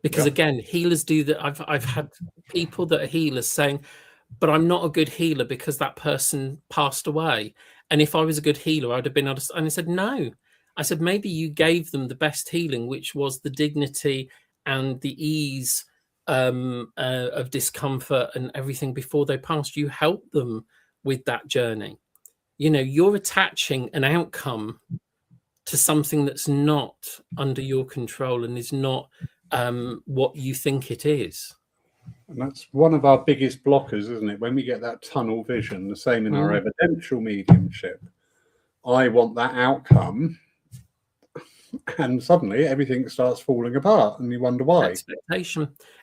Because again, healers do that. I've had people that are healers saying, but I'm not a good healer because that person passed away. And if I was a good healer, I'd have been able to. And I said, no. I said, maybe you gave them the best healing, which was the dignity and the ease of discomfort and everything before they passed. You helped them with that journey. You know, you're attaching an outcome to something that's not under your control and is not what you think it is. And that's one of our biggest blockers, isn't it? When we get that tunnel vision, the same in our evidential mediumship. I want that outcome. And suddenly everything starts falling apart and you wonder why.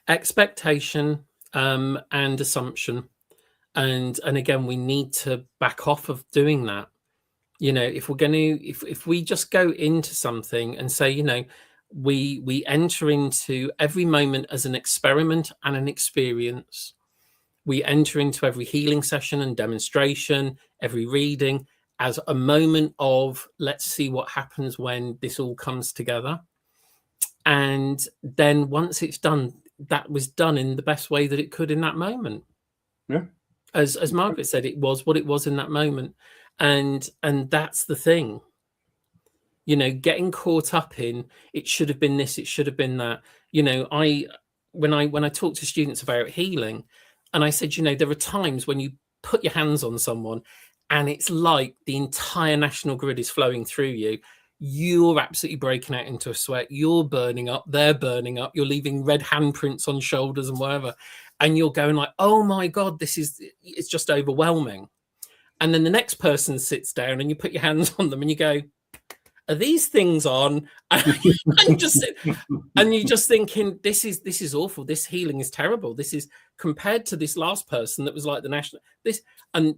Expectation and assumption. And again, we need to back off of doing that. You know, if we're going to, if we just go into something and say, you know, we enter into every moment as an experiment and an experience. We enter into every healing session and demonstration, every reading, as a moment of, let's see what happens when this all comes together. And then once it's done, that was done in the best way that it could in that moment. Yeah. As Margaret said, it was what it was in that moment. And that's the thing. You know, getting caught up in, it should have been this, it should have been that. You know, when I talk to students about healing, and I said, you know, there are times when you put your hands on someone and it's like the entire national grid is flowing through you. You're absolutely breaking out into a sweat. You're burning up. They're burning up. You're leaving red handprints on shoulders and wherever. And you're going like, oh my God, it's just overwhelming. And then the next person sits down and you put your hands on them and you go, are these things on? and you're just thinking, this is awful. This healing is terrible. This is compared to this last person that was like the national, and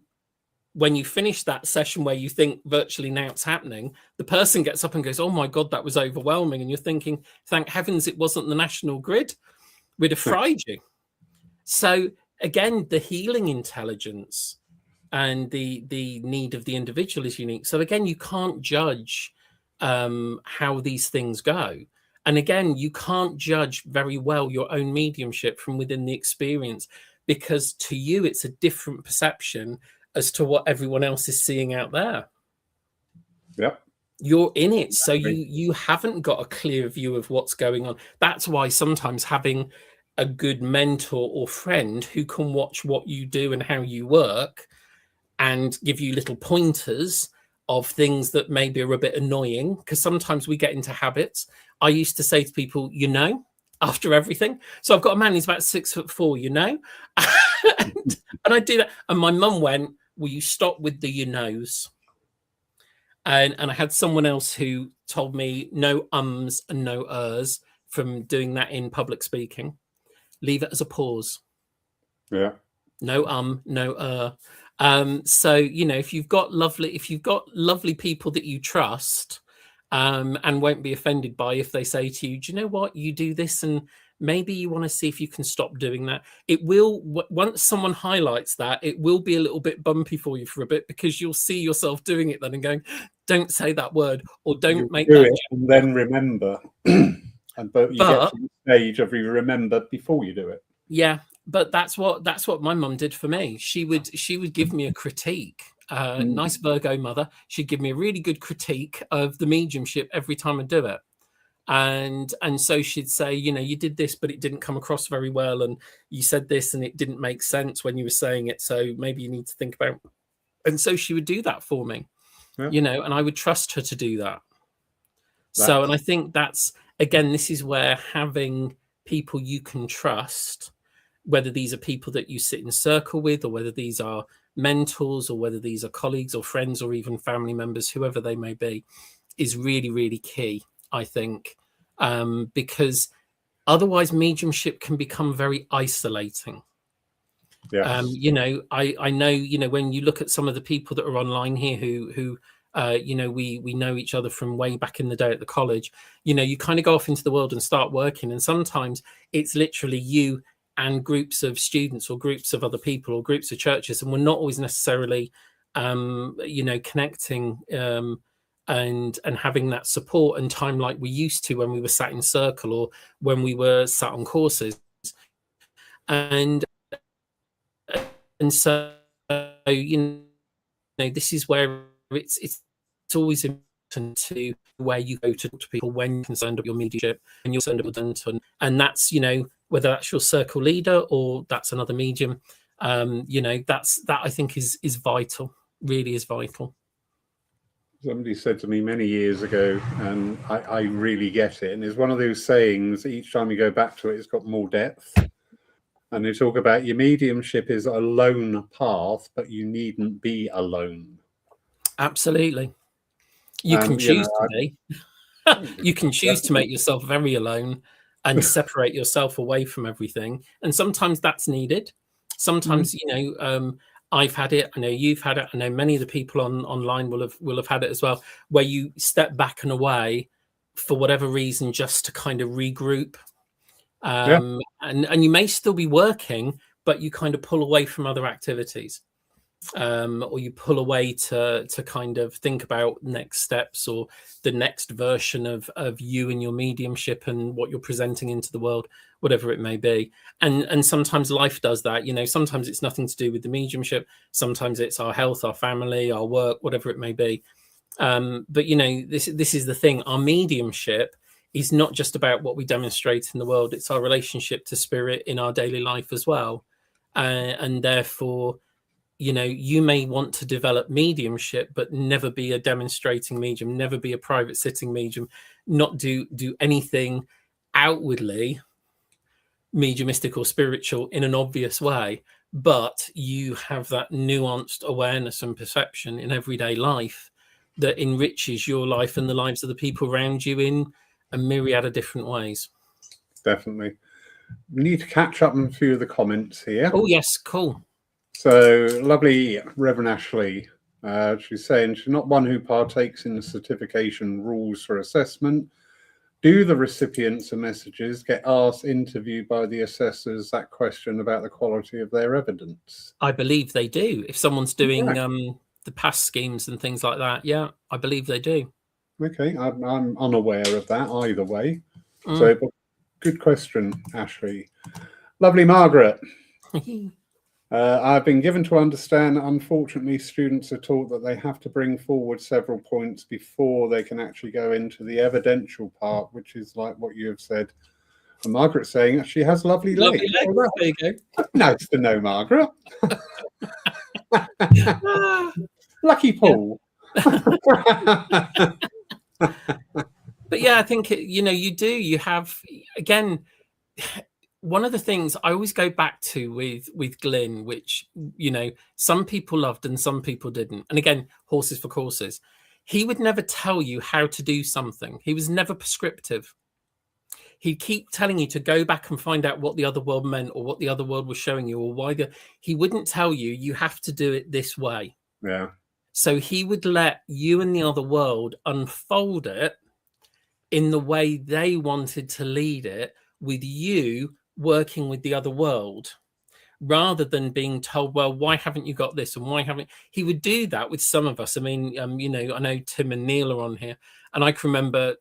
when you finish that session where you think virtually now it's happening, the person gets up and goes, oh my God, that was overwhelming. And you're thinking, thank heavens it wasn't the national grid. We'd have fried you. So again, the healing intelligence and the need of the individual is unique. So again, you can't judge how these things go. And again, you can't judge very well your own mediumship from within the experience, because to you, it's a different perception as to what everyone else is seeing out there. Yep. You're in it, so you haven't got a clear view of what's going on. That's why sometimes having a good mentor or friend who can watch what you do and how you work and give you little pointers of things that maybe are a bit annoying, because sometimes we get into habits. I used to say to people, after everything. So I've got a man who's about 6'4", and I do that. And my mum went, will you stop with the knows? And I had someone else who told me no ums and no ers from doing that in public speaking. Leave it as a pause. Yeah. No no so if you've got lovely people that you trust, and won't be offended by if they say to you, do you know what, you do this and maybe you want to see if you can stop doing that. It will, once someone highlights that, it will be a little bit bumpy for you for a bit, because you'll see yourself doing it then and going, don't say that word, or don't make do that it and then remember. But you get to the stage of you remember before you do it. Yeah, but that's what my mum did for me. She would give me a critique. Nice Virgo mother. She'd give me a really good critique of the mediumship every time I do it. And so she'd say, you did this, but it didn't come across very well, and you said this and it didn't make sense when you were saying it, so maybe you need to think about. And so she would do that for me. And I would trust her to do that. So, and I think that's, again, this is where having people you can trust, whether these are people that you sit in a circle with, or whether these are mentors, or whether these are colleagues or friends or even family members, whoever they may be, is really, really key, I think, because otherwise mediumship can become very isolating. Yes. I know, when you look at some of the people that are online here who we know each other from way back in the day at the college, you kind of go off into the world and start working, and sometimes it's literally you and groups of students or groups of other people or groups of churches, and we're not always necessarily connecting and having that support and time like we used to when we were sat in circle or when we were sat on courses. And so this is where it's always important to where you go to talk to people when you're concerned about your mediumship and you're concerned about, and that's whether that's your circle leader or that's another medium, that I think is vital, really is vital. Somebody said to me many years ago, and I really get it, and it's one of those sayings, each time you go back to it, it's got more depth. And they talk about your mediumship is a lone path, but you needn't be alone. Absolutely. You can choose to be. You can choose to make yourself very alone and separate yourself away from everything. And sometimes that's needed. Sometimes, I've had it. I know you've had it. I know many of the people online will have had it as well, where you step back and away for whatever reason, just to kind of regroup. And you may still be working, but you kind of pull away from other activities, or you pull away to kind of think about next steps or the next version of you and your mediumship and what you're presenting into the world, whatever it may be. And sometimes life does that. Sometimes it's nothing to do with the mediumship. Sometimes it's our health, our family, our work, whatever it may be. But this is the thing. Our mediumship is not just about what we demonstrate in the world. It's our relationship to spirit in our daily life as well. And therefore, you may want to develop mediumship, but never be a demonstrating medium, never be a private sitting medium, not do anything outwardly mediumistic or spiritual in an obvious way. But you have that nuanced awareness and perception in everyday life that enriches your life and the lives of the people around you in a myriad of different ways. Definitely. We need to catch up on a few of the comments here. Oh, yes, cool. So, lovely Reverend Ashley. She's saying she's not one who partakes in the certification rules for assessment. Do the recipients of messages get asked, interviewed by the assessors, that question about the quality of their evidence? I believe they do. If someone's doing the pass schemes and things like that, yeah, I believe they do. Okay, I'm unaware of that either way. So, good question, Ashley. Lovely Margaret. I've been given to understand that unfortunately students are taught that they have to bring forward several points before they can actually go into the evidential part, which is like what you have said. And Margaret's saying that she has lovely legs. There you go. Nice to know, Margaret. Lucky Paul. But yeah, I think you have, again, one of the things I always go back to with Glyn, which some people loved and some people didn't. And again, horses for courses. He would never tell you how to do something. He was never prescriptive. He'd keep telling you to go back and find out what the other world meant, or what the other world was showing you, or why he wouldn't tell you, you have to do it this way. Yeah. So he would let you and the other world unfold it in the way they wanted to lead it, with you working with the other world, rather than being told, well, why haven't you got this, and why haven't he would do that with some of us. I mean, I know Tim and Neil are on here, and I can remember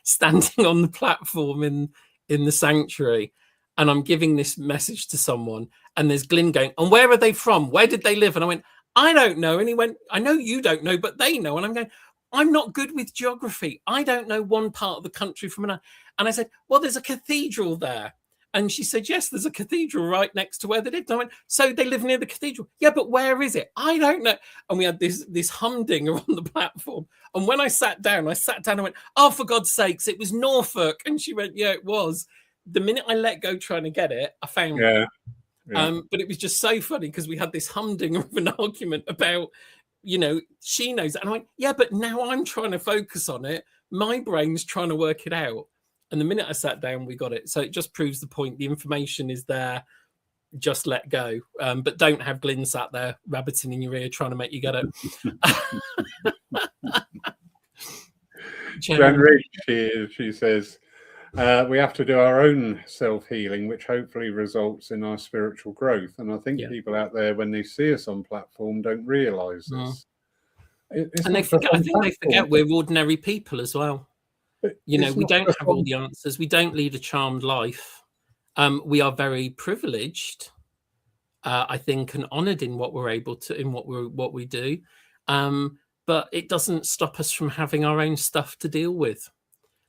standing on the platform in the sanctuary, and I'm giving this message to someone, and there's Glyn going, and where are they from? Where did they live? And I went, I don't know. And he went, I know you don't know, but they know. And I'm going, I'm not good with geography. I don't know one part of the country from another. And I said, well, there's a cathedral there. And she said, yes, there's a cathedral right next to where they lived. And I went, so they live near the cathedral? Yeah, but where is it? I don't know. And we had this humdinger on the platform. And when I sat down and went, oh, for God's sakes, it was Norfolk. And she went, yeah, it was. The minute I let go trying to get it, I found it. Yeah. But it was just so funny because we had this humdinger of an argument about, she knows it. And I went, yeah, but now I'm trying to focus on it. My brain's trying to work it out. And the minute I sat down, we got it. So it just proves the point. The information is there. Just let go. But don't have Glyn sat there rabbiting in your ear trying to make you get it. Jan Rich, she says, we have to do our own self-healing, which hopefully results in our spiritual growth. And I think people out there, when they see us on platform, don't realise this. And I think they forget we're ordinary people as well. We don't have all the answers. We don't lead a charmed life. We are very privileged, I think, and honoured in what we're able to, in what we do. But it doesn't stop us from having our own stuff to deal with.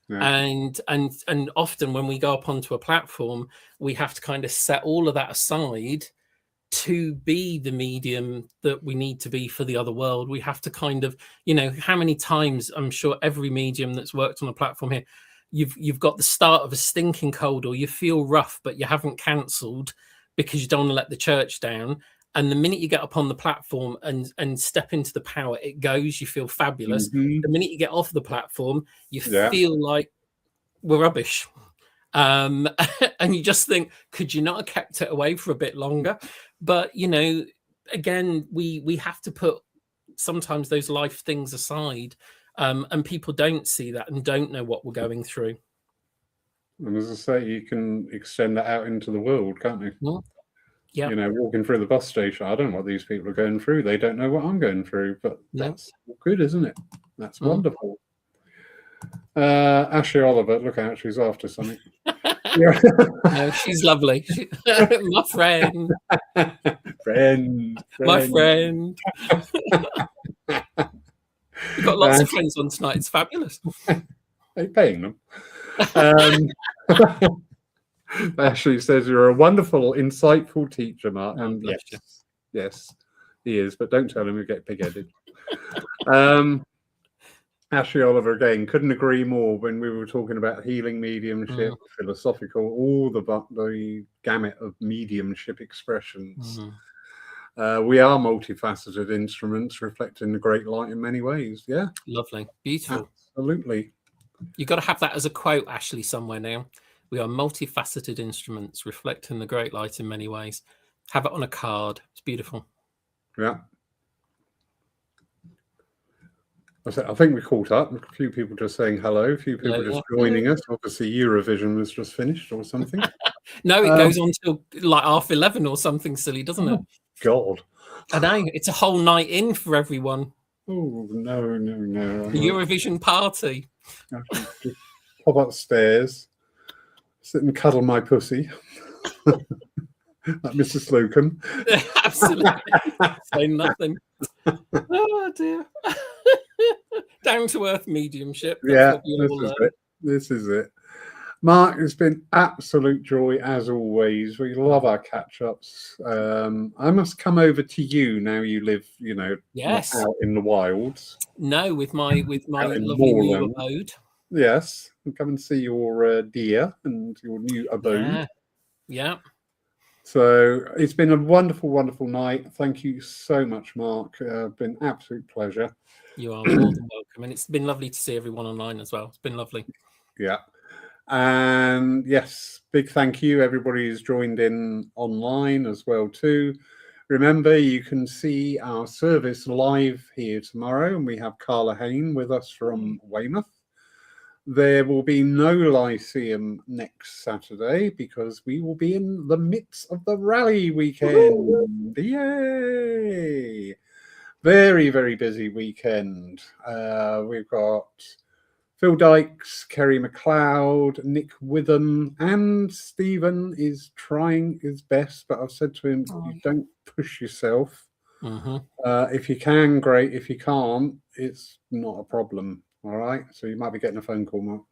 Yeah. And often when we go up onto a platform, we have to kind of set all of that aside to be the medium that we need to be for the other world. We have to kind of, how many times, I'm sure every medium that's worked on a platform here, you've got the start of a stinking cold, or you feel rough, but you haven't cancelled because you don't want to let the church down. And the minute you get up on the platform and step into the power, it goes, you feel fabulous. Mm-hmm. The minute you get off the platform, you feel like we're rubbish. And you just think, could you not have kept it away for a bit longer? But, again, we have to put sometimes those life things aside, and people don't see that and don't know what we're going through. And as I say, you can extend that out into the world, can't you? Yeah. Walking through the bus station, I don't know what these people are going through. They don't know what I'm going through, but that's good, isn't it? That's wonderful. Ashley Oliver, look out, she's after something. No, she's lovely. My friend. My friend. We've got lots of friends on tonight. It's fabulous. Are you paying them? Ashley says you're a wonderful, insightful teacher, Mark. And yes, he is. But don't tell him you get pig-headed. Ashley Oliver again, couldn't agree more when we were talking about healing mediumship, philosophical, all the gamut of mediumship expressions. We are multifaceted instruments reflecting the great light in many ways. Yeah. Lovely. Beautiful. Absolutely. You've got to have that as a quote, Ashley, somewhere now. We are multifaceted instruments reflecting the great light in many ways. Have it on a card. It's beautiful. Yeah. I think we caught up. A few people just saying hello. A few people just joining us. Obviously, Eurovision was just finished or something. No, it goes on till like 11:30 or something silly, doesn't it? God. I know. It's a whole night in for everyone. Oh, no. The Eurovision party. Just pop upstairs, sit and cuddle my pussy. Like Mr. Slocum. Absolutely. Say nothing. Oh, dear. Down to earth mediumship. Yeah, this is it. Mark, it's been absolute joy as always. We love our catch-ups. I must come over to you now. You live, not Yes. out in the wilds. No, with my Out in lovely new moorland. abode. Yes, and come and see your deer and your new abode. Yeah. So it's been a wonderful, wonderful night. Thank you so much, Mark. Been absolute pleasure. You are more than welcome, and it's been lovely to see everyone online as well. It's been lovely. Yeah. And yes, big thank you. Everybody who's joined in online as well too. Remember, you can see our service live here tomorrow, and we have Carla Hain with us from Weymouth. There will be no Lyceum next Saturday because we will be in the midst of the rally weekend. Yay! Very, very busy weekend. We've got Phil Dykes, Kerry McLeod, Nick Witham, and Stephen is trying his best, but I've said to him, you don't push yourself. If you can, great. If you can't, it's not a problem. All right. So you might be getting a phone call, Mark.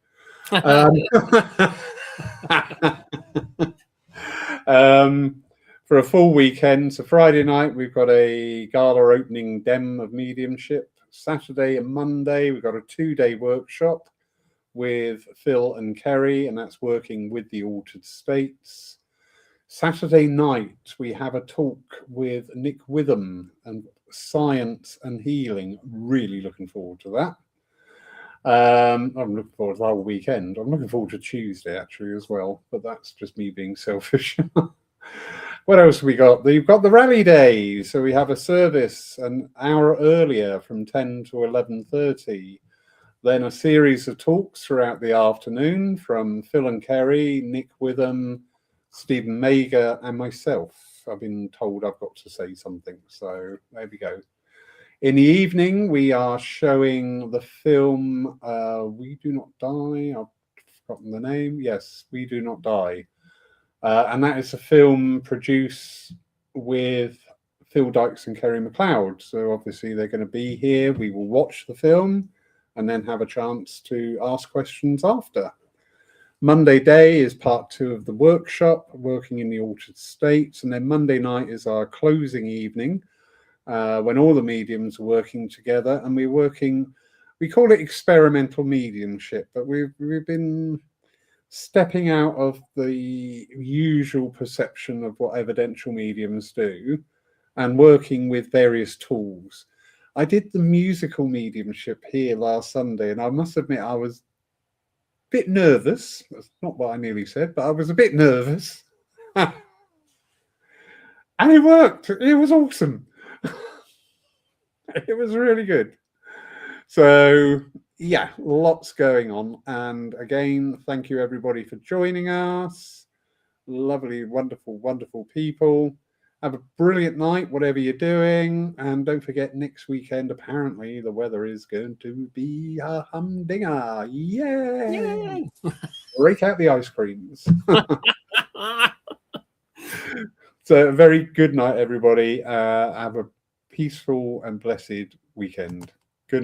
For a full weekend, so Friday night we've got a gala opening dem of mediumship. Saturday and Monday we've got a 2-day workshop with Phil and Kerry, and that's working with the altered states. Saturday night we have a talk with Nick Witham and science and healing. Really looking forward to that. I'm looking forward to the whole weekend. I'm looking forward to Tuesday actually as well, but that's just me being selfish. What else have we got? You've got the rally day, so we have a service an hour earlier from 10 to 11:30. Then a series of talks throughout the afternoon from Phil and Kerry, Nick Witham, Stephen Mager, and myself. I've been told I've got to say something, so there we go. In the evening, we are showing the film We Do Not Die. I've forgotten the name. Yes, We Do Not Die. And that is a film produced with Phil Dykes and Kerry McLeod. So obviously they're going to be here. We will watch the film and then have a chance to ask questions after. Monday day is part 2 of the workshop, working in the altered states. And then Monday night is our closing evening, when all the mediums are working together, and we call it experimental mediumship, but we've been stepping out of the usual perception of what evidential mediums do and working with various tools. I did the musical mediumship here last Sunday, and I must admit I was a bit nervous. That's not what I nearly said, but I was a bit nervous. And it worked. It was awesome. It was really good. So yeah, lots going on. And again, thank you everybody for joining us. Lovely, wonderful, wonderful people. Have a brilliant night, whatever you're doing. And don't forget, next weekend, apparently, the weather is going to be a humdinger. Yay! Break out the ice creams. So a very good night, everybody. Have a peaceful and blessed weekend.